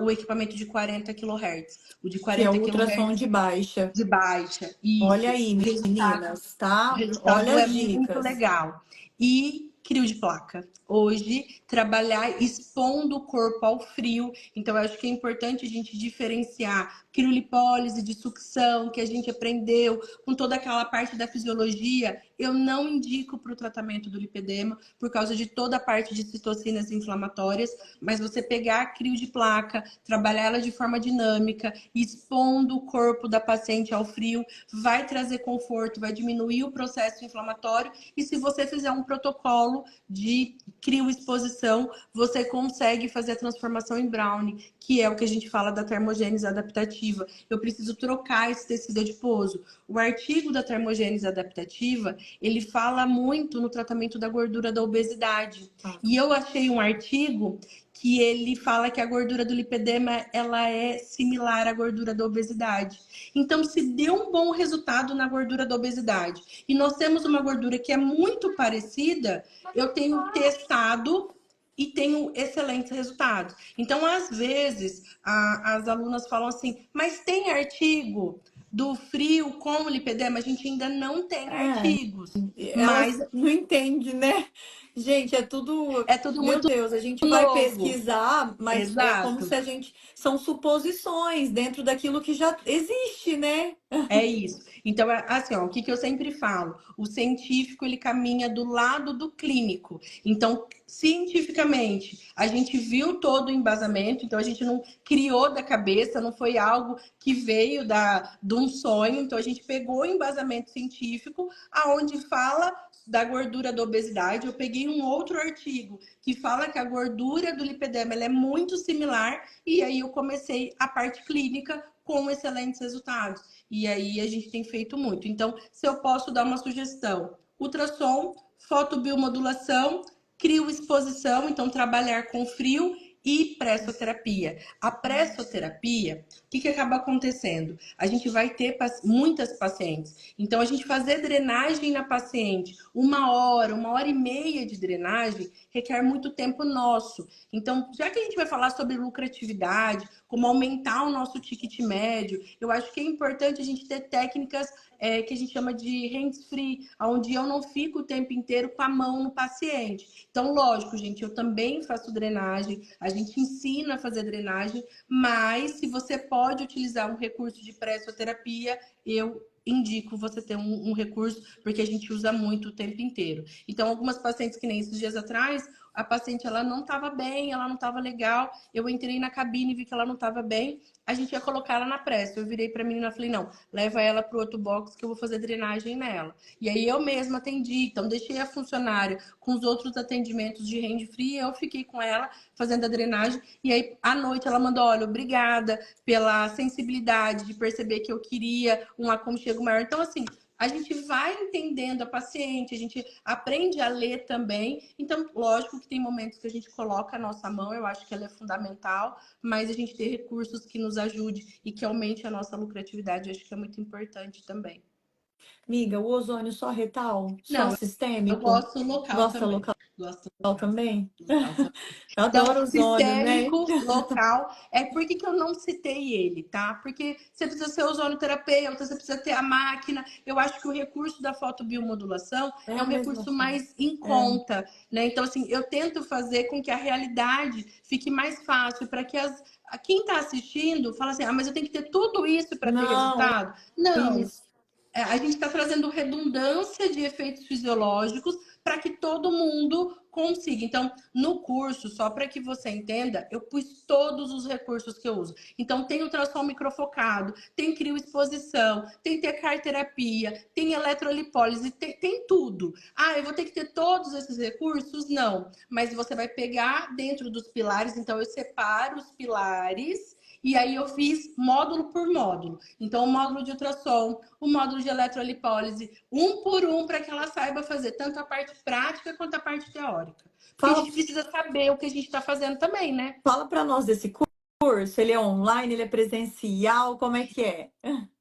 o equipamento de 40 kHz. O de Que é 40 o ultrassom kHz de baixa. de baixa. Olha Isso. aí, O resultado meninas, o tá? Olha resultado as é muito dicas. legal. E crio de placa. Hoje, trabalhar expondo o corpo ao frio. Então, eu acho que é importante a gente diferenciar criolipólise de sucção, que a gente aprendeu com toda aquela parte da fisiologia. Eu não indico para o tratamento do lipedema, por causa de toda a parte de citocinas inflamatórias, mas você pegar a crio de placa, trabalhar ela de forma dinâmica, expondo o corpo da paciente ao frio, vai trazer conforto, vai diminuir o processo inflamatório. E se você fizer um protocolo de crioexposição, você consegue fazer a transformação em brownie, que é o que a gente fala da termogênese adaptativa. Eu preciso trocar esse tecido adiposo. O artigo da termogênese adaptativa, ele fala muito no tratamento da gordura da obesidade. E eu achei um artigo que ele fala que a gordura do lipedema ela é similar à gordura da obesidade. Então, se deu um bom resultado na gordura da obesidade e nós temos uma gordura que é muito parecida, eu tenho testado e tenho excelentes resultados. Então, às vezes, as alunas falam assim, mas tem artigo do frio com lipedema? A gente ainda não tem É, artigos, mas elas não entendem, né? Gente, é tudo. é tudo Meu muito Deus, a gente vai novo. pesquisar, mas é como Exato. se a gente. São suposições dentro daquilo que já existe, né? É isso. Então, assim, ó, o que eu sempre falo? O científico, ele caminha do lado do clínico. Então, cientificamente, a gente viu todo o embasamento, então a gente não criou da cabeça, não foi algo que veio de um sonho. Então, a gente pegou o embasamento científico, aonde fala da gordura da obesidade. Eu peguei um outro artigo que fala que a gordura do lipedema ela é muito similar, e aí eu comecei a parte clínica com excelentes resultados. E aí a gente tem feito muito. Então, se eu posso dar uma sugestão, ultrassom, fotobiomodulação, crioexposição, então trabalhar com frio e pressoterapia. A pressoterapia, o que acaba acontecendo? A gente vai ter muitas pacientes. Então, a gente fazer drenagem na paciente, uma hora e meia de drenagem, requer muito tempo nosso. Então, já que a gente vai falar sobre lucratividade, como aumentar o nosso ticket médio, eu acho que é importante a gente ter técnicas que a gente chama de hands-free, onde eu não fico o tempo inteiro com a mão no paciente. Então, lógico, gente, eu também faço drenagem, a gente ensina a fazer drenagem, mas se você pode utilizar um recurso de pressoterapia, eu indico você ter um recurso, porque a gente usa muito o tempo inteiro. Então, algumas pacientes, que nem esses dias atrás, a paciente ela não estava bem, ela não estava legal, eu entrei na cabine e vi que ela não estava bem, a gente ia colocar ela na pressa. Eu virei para a menina e falei, não, leva ela para o outro box que eu vou fazer drenagem nela. E aí eu mesma atendi, então deixei a funcionária com os outros atendimentos de hand-free, eu fiquei com ela fazendo a drenagem, e aí à noite ela mandou, olha, obrigada pela sensibilidade de perceber que eu queria um aconchego maior. Então, assim, a gente vai entendendo a paciente, a gente aprende a ler também. Então, lógico que tem momentos que a gente coloca a nossa mão, eu acho que ela é fundamental, mas a gente ter recursos que nos ajude e que aumente a nossa lucratividade, eu acho que é muito importante também. Miga, o ozônio só retal? Só Não, eu sistêmico? gosto local Gosta também. local Gosto também? local também. Eu Então, adoro ozônio, né? sistêmico, local. Por que eu não citei ele, tá? Porque você precisa ser ozonoterapeuta, você precisa ter a máquina. Eu acho que o recurso da fotobiomodulação É é a um mesma recurso coisa. mais em É. conta, né? Então, assim, eu tento fazer com que a realidade fique mais fácil para que quem está assistindo fala assim, mas eu tenho que ter tudo isso para ter Não, resultado? Não. isso. A gente está trazendo redundância de efeitos fisiológicos para que todo mundo consiga. Então, no curso, só para que você entenda, eu pus todos os recursos que eu uso. Então, tem ultrassom microfocado, tem crioexposição, tem TCAR-terapia, tem eletrolipólise, tem tudo. Eu vou ter que ter todos esses recursos? Não. Mas você vai pegar dentro dos pilares, então eu separo os pilares. E aí eu fiz módulo por módulo. Então, o módulo de ultrassom, o módulo de eletrolipólise, um por um, para que ela saiba fazer tanto a parte prática quanto a parte teórica. Porque a Fala, gente precisa saber o que a gente está fazendo também, né? fala para nós desse curso. Ele é online, ele é presencial, como é que é?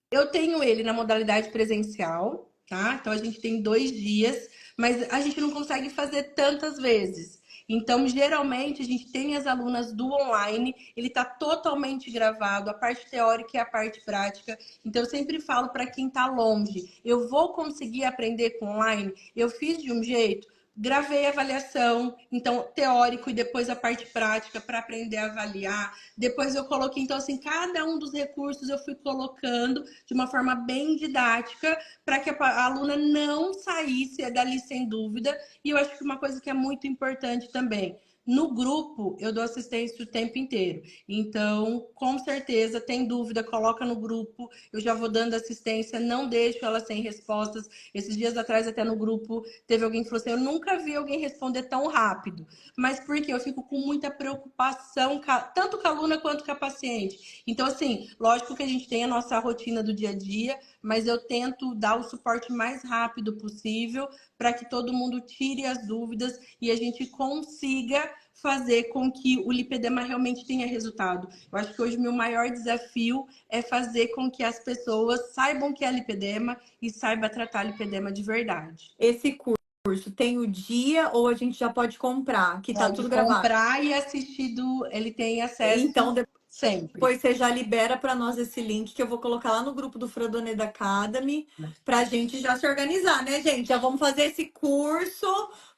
Eu tenho ele na modalidade presencial, tá? Então a gente tem 2 dias, mas a gente não consegue fazer tantas vezes. Então, geralmente, a gente tem as alunas do online, ele está totalmente gravado, a parte teórica e a parte prática. Então, eu sempre falo para quem está longe, eu vou conseguir aprender com online? Eu fiz de um jeito, gravei a avaliação, então teórico e depois a parte prática para aprender a avaliar. Depois eu coloquei, então assim, cada um dos recursos eu fui colocando de uma forma bem didática para que a aluna não saísse dali sem dúvida. E eu acho que uma coisa que é muito importante também, no grupo, eu dou assistência o tempo inteiro. Então, com certeza, tem dúvida, coloca no grupo. Eu já vou dando assistência, não deixo ela sem respostas. Esses dias atrás, até no grupo, teve alguém que falou assim: eu nunca vi alguém responder tão rápido. Mas por quê? Eu fico com muita preocupação, tanto com a aluna quanto com a paciente. Então, assim, lógico que a gente tem a nossa rotina do dia a dia, mas eu tento dar o suporte mais rápido possível para que todo mundo tire as dúvidas e a gente consiga fazer com que o lipedema realmente tenha resultado. Eu acho que hoje o meu maior desafio é fazer com que as pessoas saibam que é lipedema e saibam tratar lipedema de verdade. Esse curso tem o dia ou a gente já pode comprar? Que tá Pode tudo gravado. comprar e assistir ele tem acesso Então, sempre. depois você já libera para nós esse link que eu vou colocar lá no grupo do Frodoneda Academy para a gente já se organizar, né, gente? Já vamos fazer esse curso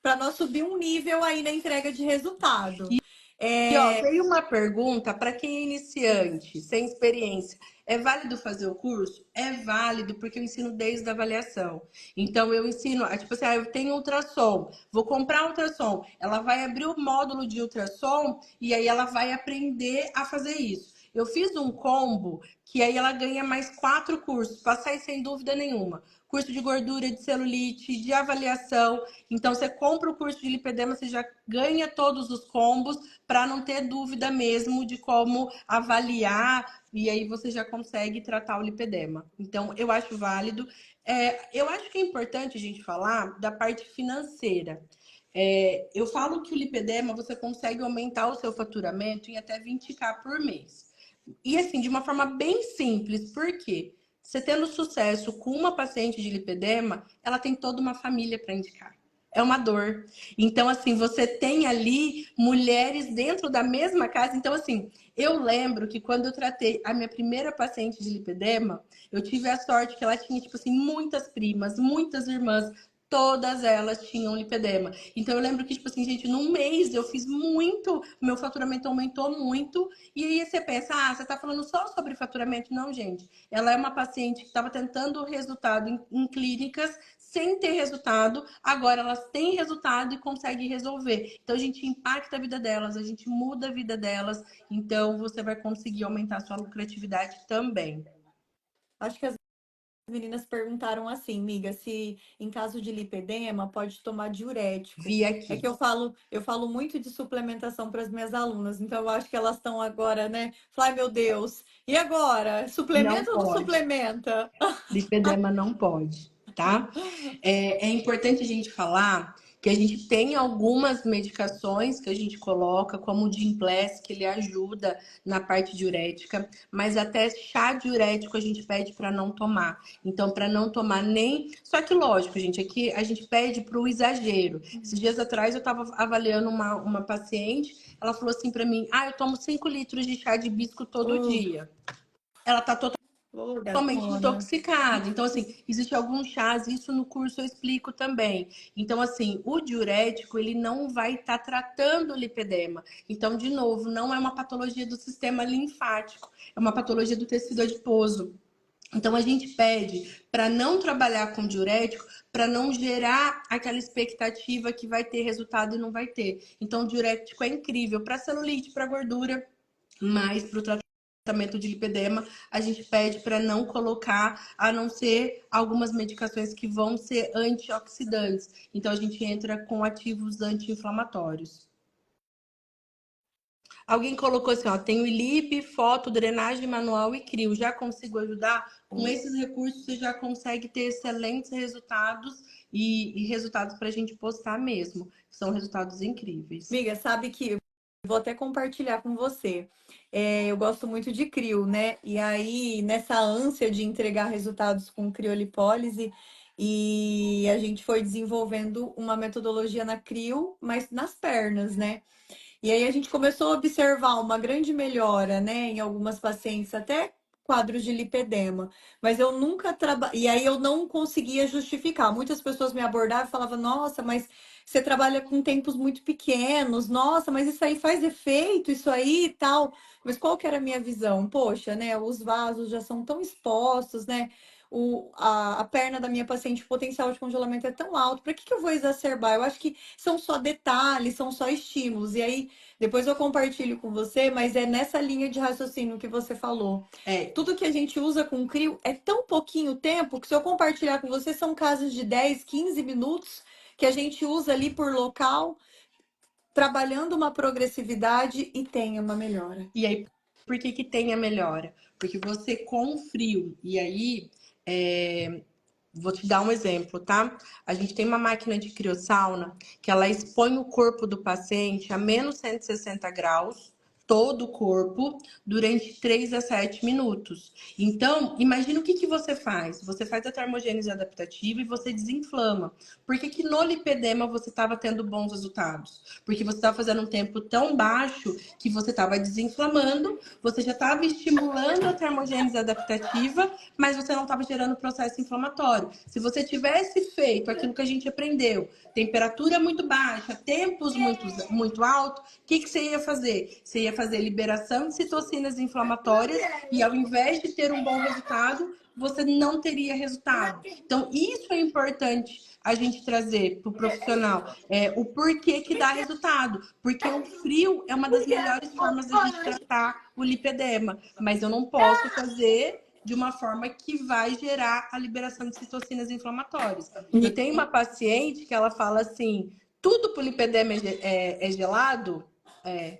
para nós subir um nível aí na entrega de resultado. E ó, tem uma pergunta para quem é iniciante, sem experiência. É válido fazer o curso? É válido, porque eu ensino desde a avaliação. Então, eu ensino, tipo assim, eu tenho ultrassom, vou comprar ultrassom. Ela vai abrir o módulo de ultrassom e aí ela vai aprender a fazer isso. Eu fiz um combo que aí ela ganha mais 4 cursos, passar sem dúvida nenhuma. Curso de gordura, de celulite, de avaliação. Então, você compra o curso de lipedema, você já ganha todos os combos para não ter dúvida mesmo de como avaliar e aí você já consegue tratar o lipedema. Então, eu acho válido. Eu acho que é importante a gente falar da parte financeira. Eu falo que o lipedema você consegue aumentar o seu faturamento em até 20k por mês. E assim, de uma forma bem simples, por quê? Você tendo sucesso com uma paciente de lipedema, ela tem toda uma família para indicar. É uma dor. Então, assim, você tem ali mulheres dentro da mesma casa. Então, assim, eu lembro que quando eu tratei a minha primeira paciente de lipedema, eu tive a sorte que ela tinha, tipo assim, muitas primas, muitas irmãs, todas elas tinham lipedema. Então eu lembro que, tipo assim, gente, num mês eu fiz muito, meu faturamento aumentou muito. E aí você pensa, você tá falando só sobre faturamento? Não, gente. Ela é uma paciente que estava tentando resultado em clínicas sem ter resultado. Agora elas têm resultado e conseguem resolver. Então a gente impacta a vida delas, a gente muda a vida delas. Então você vai conseguir aumentar a sua lucratividade também. Acho que as meninas perguntaram assim, miga, se em caso de lipedema pode tomar diurético. Vi aqui. É que eu falo muito de suplementação para as minhas alunas, então eu acho que elas estão agora, né? Ai, meu Deus, e agora? Suplementa ou não suplementa? Lipedema não pode, tá? É importante a gente falar que a gente tem algumas medicações que a gente coloca, como o Dimpless, que ele ajuda na parte diurética, mas até chá diurético a gente pede para não tomar. Então, para não tomar nem. Só que, lógico, gente, aqui a gente pede para o exagero. Esses dias atrás eu estava avaliando uma paciente, ela falou assim para mim: eu tomo 5 litros de chá de hibisco todo dia. Ela tá totalmente intoxicada. Então, assim, existe alguns chás, isso no curso eu explico também. Então, assim, o diurético, ele não vai estar tratando o lipedema. Então, de novo, não é uma patologia do sistema linfático, é uma patologia do tecido adiposo. Então, a gente pede para não trabalhar com diurético, para não gerar aquela expectativa que vai ter resultado e não vai ter. Então, o diurético é incrível para celulite, para gordura, mas para o tratamento de lipedema, a gente pede para não colocar, a não ser algumas medicações que vão ser antioxidantes. Então, a gente entra com ativos anti-inflamatórios. Alguém colocou assim, tem o ILIP, foto, drenagem manual e CRIO. Já consigo ajudar? Com esses recursos, você já consegue ter excelentes resultados e resultados para a gente postar mesmo. São resultados incríveis. Amiga, sabe que eu vou até compartilhar com você. Eu gosto muito de crio, né? E aí, nessa ânsia de entregar resultados com criolipólise, E a gente foi desenvolvendo uma metodologia na CRIO, mas nas pernas, né? E aí a gente começou a observar uma grande melhora, né, em algumas pacientes, até quadros de lipedema. Mas eu nunca trabalhei. E aí eu não conseguia justificar. Muitas pessoas me abordavam e falavam: nossa, mas você trabalha com tempos muito pequenos, nossa, mas isso aí faz efeito, isso aí e tal. Mas qual que era a minha visão? Poxa, né? Os vasos já são tão expostos, né? A perna da minha paciente, o potencial de congelamento é tão alto, para que que eu vou exacerbar? Eu acho que são só detalhes, são só estímulos. E aí depois eu compartilho com você, mas é nessa linha de raciocínio que você falou. É, Tudo que a gente usa com CRIO é tão pouquinho tempo que se eu compartilhar com você são casos de 10, 15 minutos que a gente usa ali por local, trabalhando uma progressividade e tem uma melhora. e aí, por que que tem a melhora? Porque você com frio, e aí, vou te dar um exemplo, tá? A gente tem uma máquina de criossauna que ela expõe o corpo do paciente a menos 160 graus, todo o corpo, durante 3 a 7 minutos. Então, imagina o que que você faz. Você faz a termogênese adaptativa e você desinflama. Por que que no lipedema você estava tendo bons resultados? Porque você estava fazendo um tempo tão baixo que você estava desinflamando, você já estava estimulando a termogênese adaptativa, mas você não estava gerando processo inflamatório. Se você tivesse feito aquilo que a gente aprendeu, temperatura muito baixa, tempos muito altos, o que que você ia fazer? Você ia fazer liberação de citocinas inflamatórias e ao invés de ter um bom resultado, você não teria resultado. Então, isso é importante a gente trazer para o profissional. O porquê que dá resultado. Porque o frio é uma das melhores formas da gente tratar o lipedema. Mas eu não posso fazer de uma forma que vai gerar a liberação de citocinas inflamatórias. Eu tenho uma paciente que ela fala assim, tudo pro lipedema é gelado? Tudo é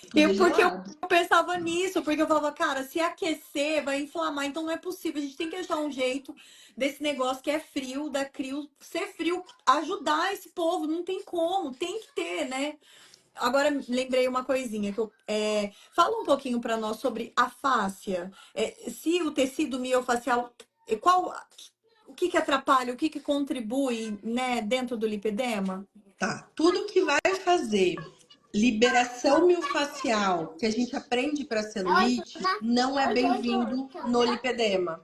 Porque eu gelado. pensava nisso, porque eu falava, cara, se aquecer vai inflamar, então não é possível. A gente tem que achar um jeito desse negócio que é frio, da CRIO, ser frio, ajudar esse povo, não tem como, tem que ter, né? Agora lembrei uma coisinha fala um pouquinho para nós sobre a fáscia. Se o tecido miofacial, qual, o que que atrapalha, o que que contribui, né, dentro do lipedema? Tá. Tudo que vai fazer liberação miofascial, que a gente aprende para celulite, não é bem-vindo no lipedema.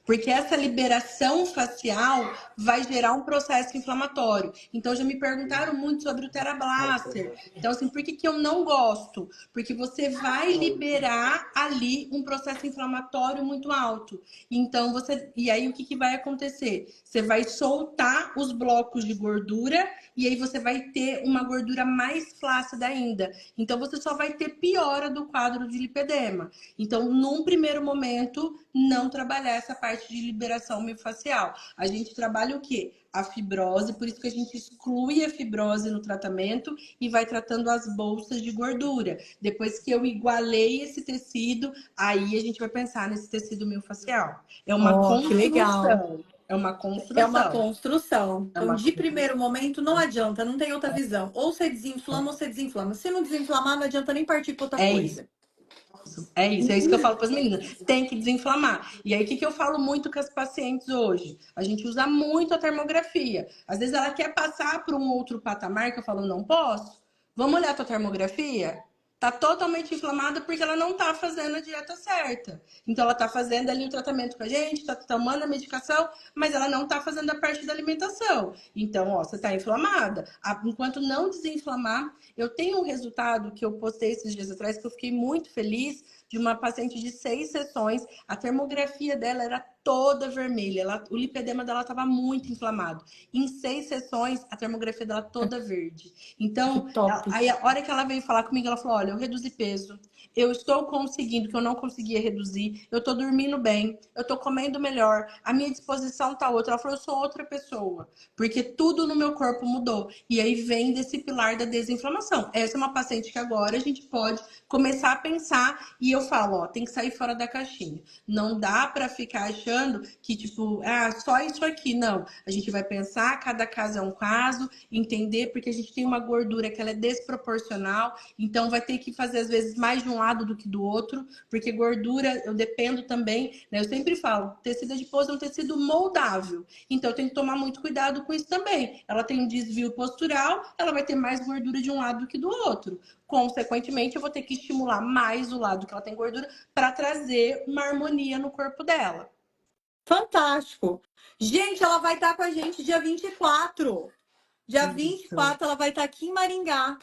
Porque essa liberação facial vai gerar um processo inflamatório. Então, já me perguntaram muito sobre o TheraBlaster. Então, assim, por que que eu não gosto? Porque você vai liberar ali um processo inflamatório muito alto. Então, e aí, o que que vai acontecer? Você vai soltar os blocos de gordura e aí você vai ter uma gordura mais flácida ainda. Então, você só vai ter piora do quadro de lipedema. Então, num primeiro momento, não trabalhar essa parte de liberação miofascial. A gente trabalha o quê? A fibrose, por isso que a gente exclui a fibrose no tratamento e vai tratando as bolsas de gordura. Depois que eu igualei esse tecido, aí a gente vai pensar nesse tecido miofascial. É uma Que legal. construção. É uma É uma construção. construção. É Então, uma de construção. primeiro momento, não adianta, não tem outra visão. Ou você desinflama ou você desinflama. Se não desinflamar, não adianta nem partir para outra É isso. coisa. É isso que eu falo para as meninas. Tem que desinflamar. E aí, o que, que eu falo muito com as pacientes hoje? A gente usa muito a termografia. Às vezes ela quer passar para um outro patamar que eu falo, não posso. Vamos olhar a tua termografia? Tá totalmente inflamada porque ela não tá fazendo a dieta certa. Então ela tá fazendo ali o tratamento com a gente, tá tomando a medicação, mas ela não tá fazendo a parte da alimentação. Então, ó, você tá inflamada. Enquanto não desinflamar, eu tenho um resultado que eu postei esses dias atrás que eu fiquei muito feliz de uma paciente de 6 sessões. A termografia dela era toda vermelha. O lipedema dela estava muito inflamado. Em 6 sessões, a termografia dela toda verde. Que Então, top. aí a hora que ela veio falar comigo, ela falou: olha, eu reduzi peso, eu estou conseguindo, que eu não conseguia reduzir, eu estou dormindo bem, eu estou comendo melhor, a minha disposição tá outra. Ela falou: eu sou outra pessoa, porque tudo no meu corpo mudou. E aí vem desse pilar da desinflamação. Essa é uma paciente que agora a gente pode começar a pensar, e eu falo, ó, tem que sair fora da caixinha. Não dá para ficar achando que, tipo, só isso aqui. Não. A gente vai pensar, cada caso é um caso, entender, porque a gente tem uma gordura que ela é desproporcional, então vai ter que fazer, às vezes, mais de um lado do que do outro, porque gordura, eu dependo também, né? Eu sempre falo, tecido adiposo é um tecido moldável, então eu tenho que tomar muito cuidado com isso também. Ela tem um desvio postural, ela vai ter mais gordura de um lado do que do outro. Consequentemente, eu vou ter que estimular mais o lado que ela tem gordura para trazer uma harmonia no corpo dela. Fantástico. Gente, ela vai estar com a gente dia 24. Dia vinte e Isso, quatro ela vai estar aqui em Maringá,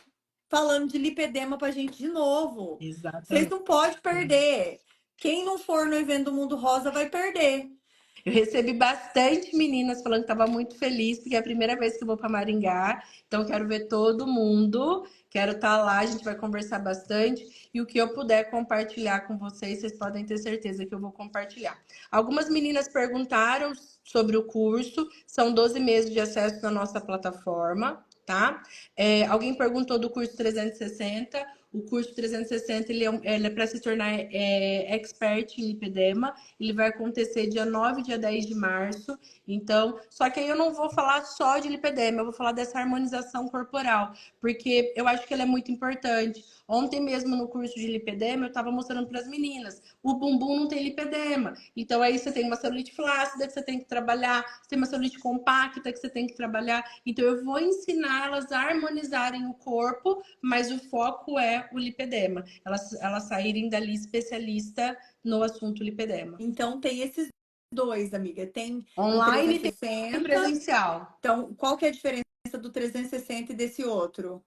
falando de lipedema pra gente de novo. Vocês exatamente. não podem perder. Quem não for no evento do Mundo Rosa vai perder. Eu recebi bastante meninas falando que estava muito feliz, porque é a primeira vez que eu vou para Maringá. Então, quero ver todo mundo. Quero estar lá, a gente vai conversar bastante. E o que eu puder compartilhar com vocês, vocês podem ter certeza que eu vou compartilhar. Algumas meninas perguntaram sobre o curso. São 12 meses de acesso na nossa plataforma, tá? Alguém perguntou do curso 360. O curso 360 ele é para se tornar expert em lipedema. Ele vai acontecer dia 9 e dia 10 de março. Então, só que aí eu não vou falar só de lipedema, eu vou falar dessa harmonização corporal, porque eu acho que ela é muito importante. Ontem mesmo no curso de lipedema, eu estava mostrando para as meninas, o bumbum não tem lipedema. Então aí você tem uma celulite flácida que você tem que trabalhar, você tem uma celulite compacta que você tem que trabalhar. Então eu vou ensinar elas a harmonizarem o corpo, mas o foco é o lipedema. Elas saírem dali especialista no assunto lipedema. Então tem esses dois, amiga. Tem o Online tem 360. presencial. Então, qual que é a diferença do 360 e desse outro?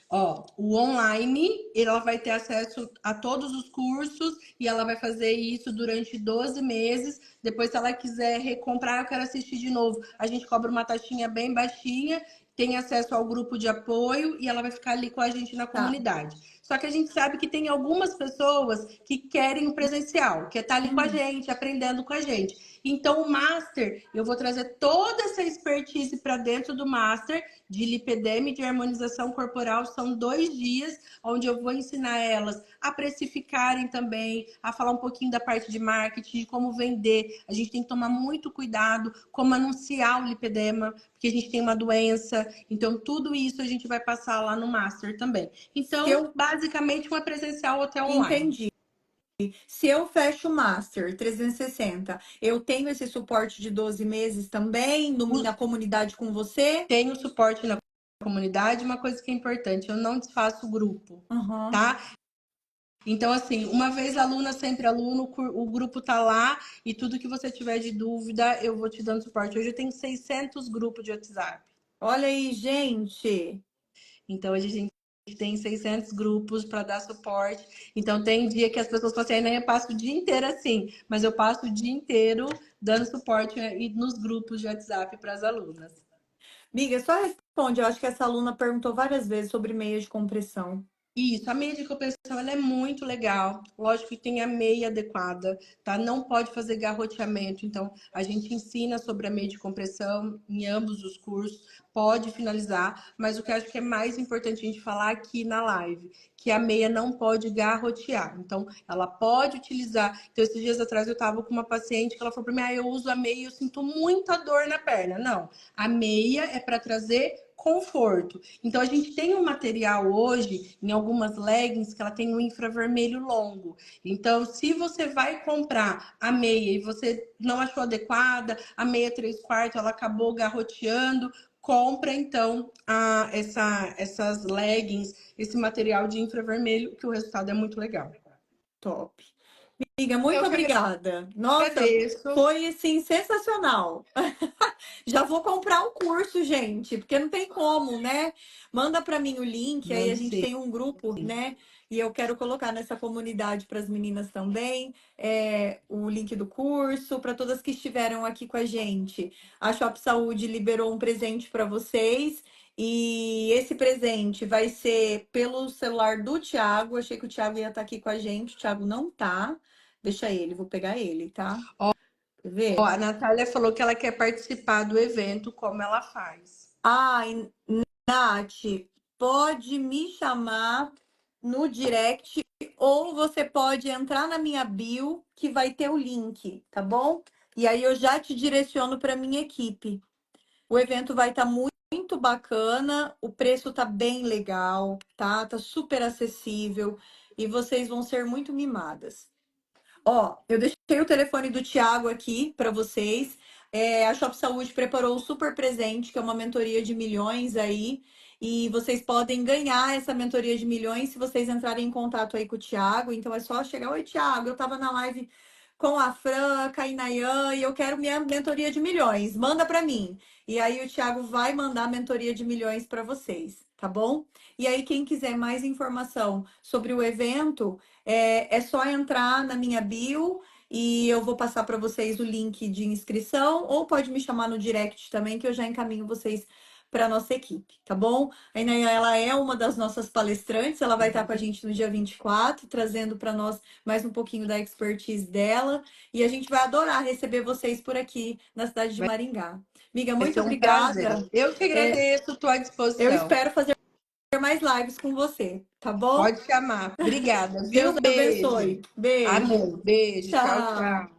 Ó, o online, ela vai ter acesso a todos os cursos e ela vai fazer isso durante 12 meses. Depois, se ela quiser recomprar, eu quero assistir de novo. A gente cobra uma taxinha bem baixinha, tem acesso ao grupo de apoio e ela vai ficar ali com a gente na Tá. comunidade. Só que a gente sabe que tem algumas pessoas que querem o presencial, que é estar ali com a gente, aprendendo com a gente. Então, o Master, eu vou trazer toda essa expertise para dentro do Master de lipedema e de harmonização corporal. São 2 dias onde eu vou ensinar elas a precificarem também, a falar um pouquinho da parte de marketing, de como vender. A gente tem que tomar muito cuidado como anunciar o lipedema, porque a gente tem uma doença. Então, tudo isso a gente vai passar lá no Master também. Então, basicamente, uma presencial ou até online. Entendi. Se eu fecho o Master 360, eu tenho esse suporte de 12 meses também na comunidade com você? Tenho suporte na comunidade, uma coisa que é importante, eu não desfaço o grupo, tá? Então, assim, uma vez aluna, sempre aluno, o grupo tá lá e tudo que você tiver de dúvida, eu vou te dando suporte. Hoje eu tenho 600 grupos de WhatsApp. Olha aí, gente. Então, hoje a gente tem 600 grupos para dar suporte. Então, tem dia que as pessoas falam assim, eu passo o dia inteiro assim, mas eu passo o dia inteiro dando suporte nos grupos de WhatsApp para as alunas. Miga, só responde. Eu acho que essa aluna perguntou várias vezes sobre meia de compressão. Isso, a meia de compressão ela é muito legal. Lógico que tem a meia adequada, tá? Não pode fazer garroteamento. Então, a gente ensina sobre a meia de compressão em ambos os cursos. Pode finalizar, mas o que eu acho que é mais importante a gente falar aqui na live, que a meia não pode garrotear. Então, ela pode utilizar. Então, esses dias atrás eu estava com uma paciente que ela falou para mim: eu uso a meia e eu sinto muita dor na perna. Não, a meia é para trazer conforto. Então, a gente tem um material hoje, em algumas leggings, que ela tem um infravermelho longo. Então, se você vai comprar a meia e você não achou adequada, a meia 3/4, ela acabou garroteando, compra, então, essas leggings, esse material de infravermelho, que o resultado é muito legal. Top. Amiga, muito obrigada. Nossa, agradeço. foi assim sensacional. Já vou comprar o curso, gente, porque não tem como, né? Manda para mim o link, aí a gente tem um grupo, né? E eu quero colocar nessa comunidade para as meninas também, o link do curso, para todas que estiveram aqui com a gente. A Shop Saúde liberou um presente para vocês. E esse presente vai ser pelo celular do Thiago. Achei que o Thiago ia estar aqui com a gente. O Thiago não tá. Deixa ele, vou pegar ele, tá? Quer ver? A Natália falou que ela quer participar do evento, como ela faz. Ai, Nath, pode me chamar no direct ou você pode entrar na minha bio, que vai ter o link, tá bom? E aí eu já te direciono para minha equipe. O evento vai estar muito bacana, o preço tá bem legal, tá? Tá super acessível e vocês vão ser muito mimadas. Ó, eu deixei o telefone do Thiago aqui para vocês. A Shop Saúde preparou um super presente, que é uma mentoria de milhões aí. E vocês podem ganhar essa mentoria de milhões se vocês entrarem em contato aí com o Thiago. Então é só chegar: oi, Thiago, eu tava na live com a Fran, com a Inayan, e eu quero minha mentoria de milhões. Manda para mim. E aí o Thiago vai mandar a mentoria de milhões para vocês, tá bom? E aí, quem quiser mais informação sobre o evento, é só entrar na minha bio e eu vou passar para vocês o link de inscrição, ou pode me chamar no direct também, que eu já encaminho vocês para a nossa equipe, tá bom? A Inayan, ela é uma das nossas palestrantes, ela vai estar com a gente no dia 24, trazendo para nós mais um pouquinho da expertise dela, e a gente vai adorar receber vocês por aqui na cidade de Maringá. Amiga, Vai muito ser um prazer. obrigada. Eu que agradeço, estou à Eu disposição. espero fazer mais lives com você, tá bom? Pode chamar. Obrigada, Deus viu? Beijo. abençoe. Beijo. Amém. Beijo. Tchau, Tchau. tchau.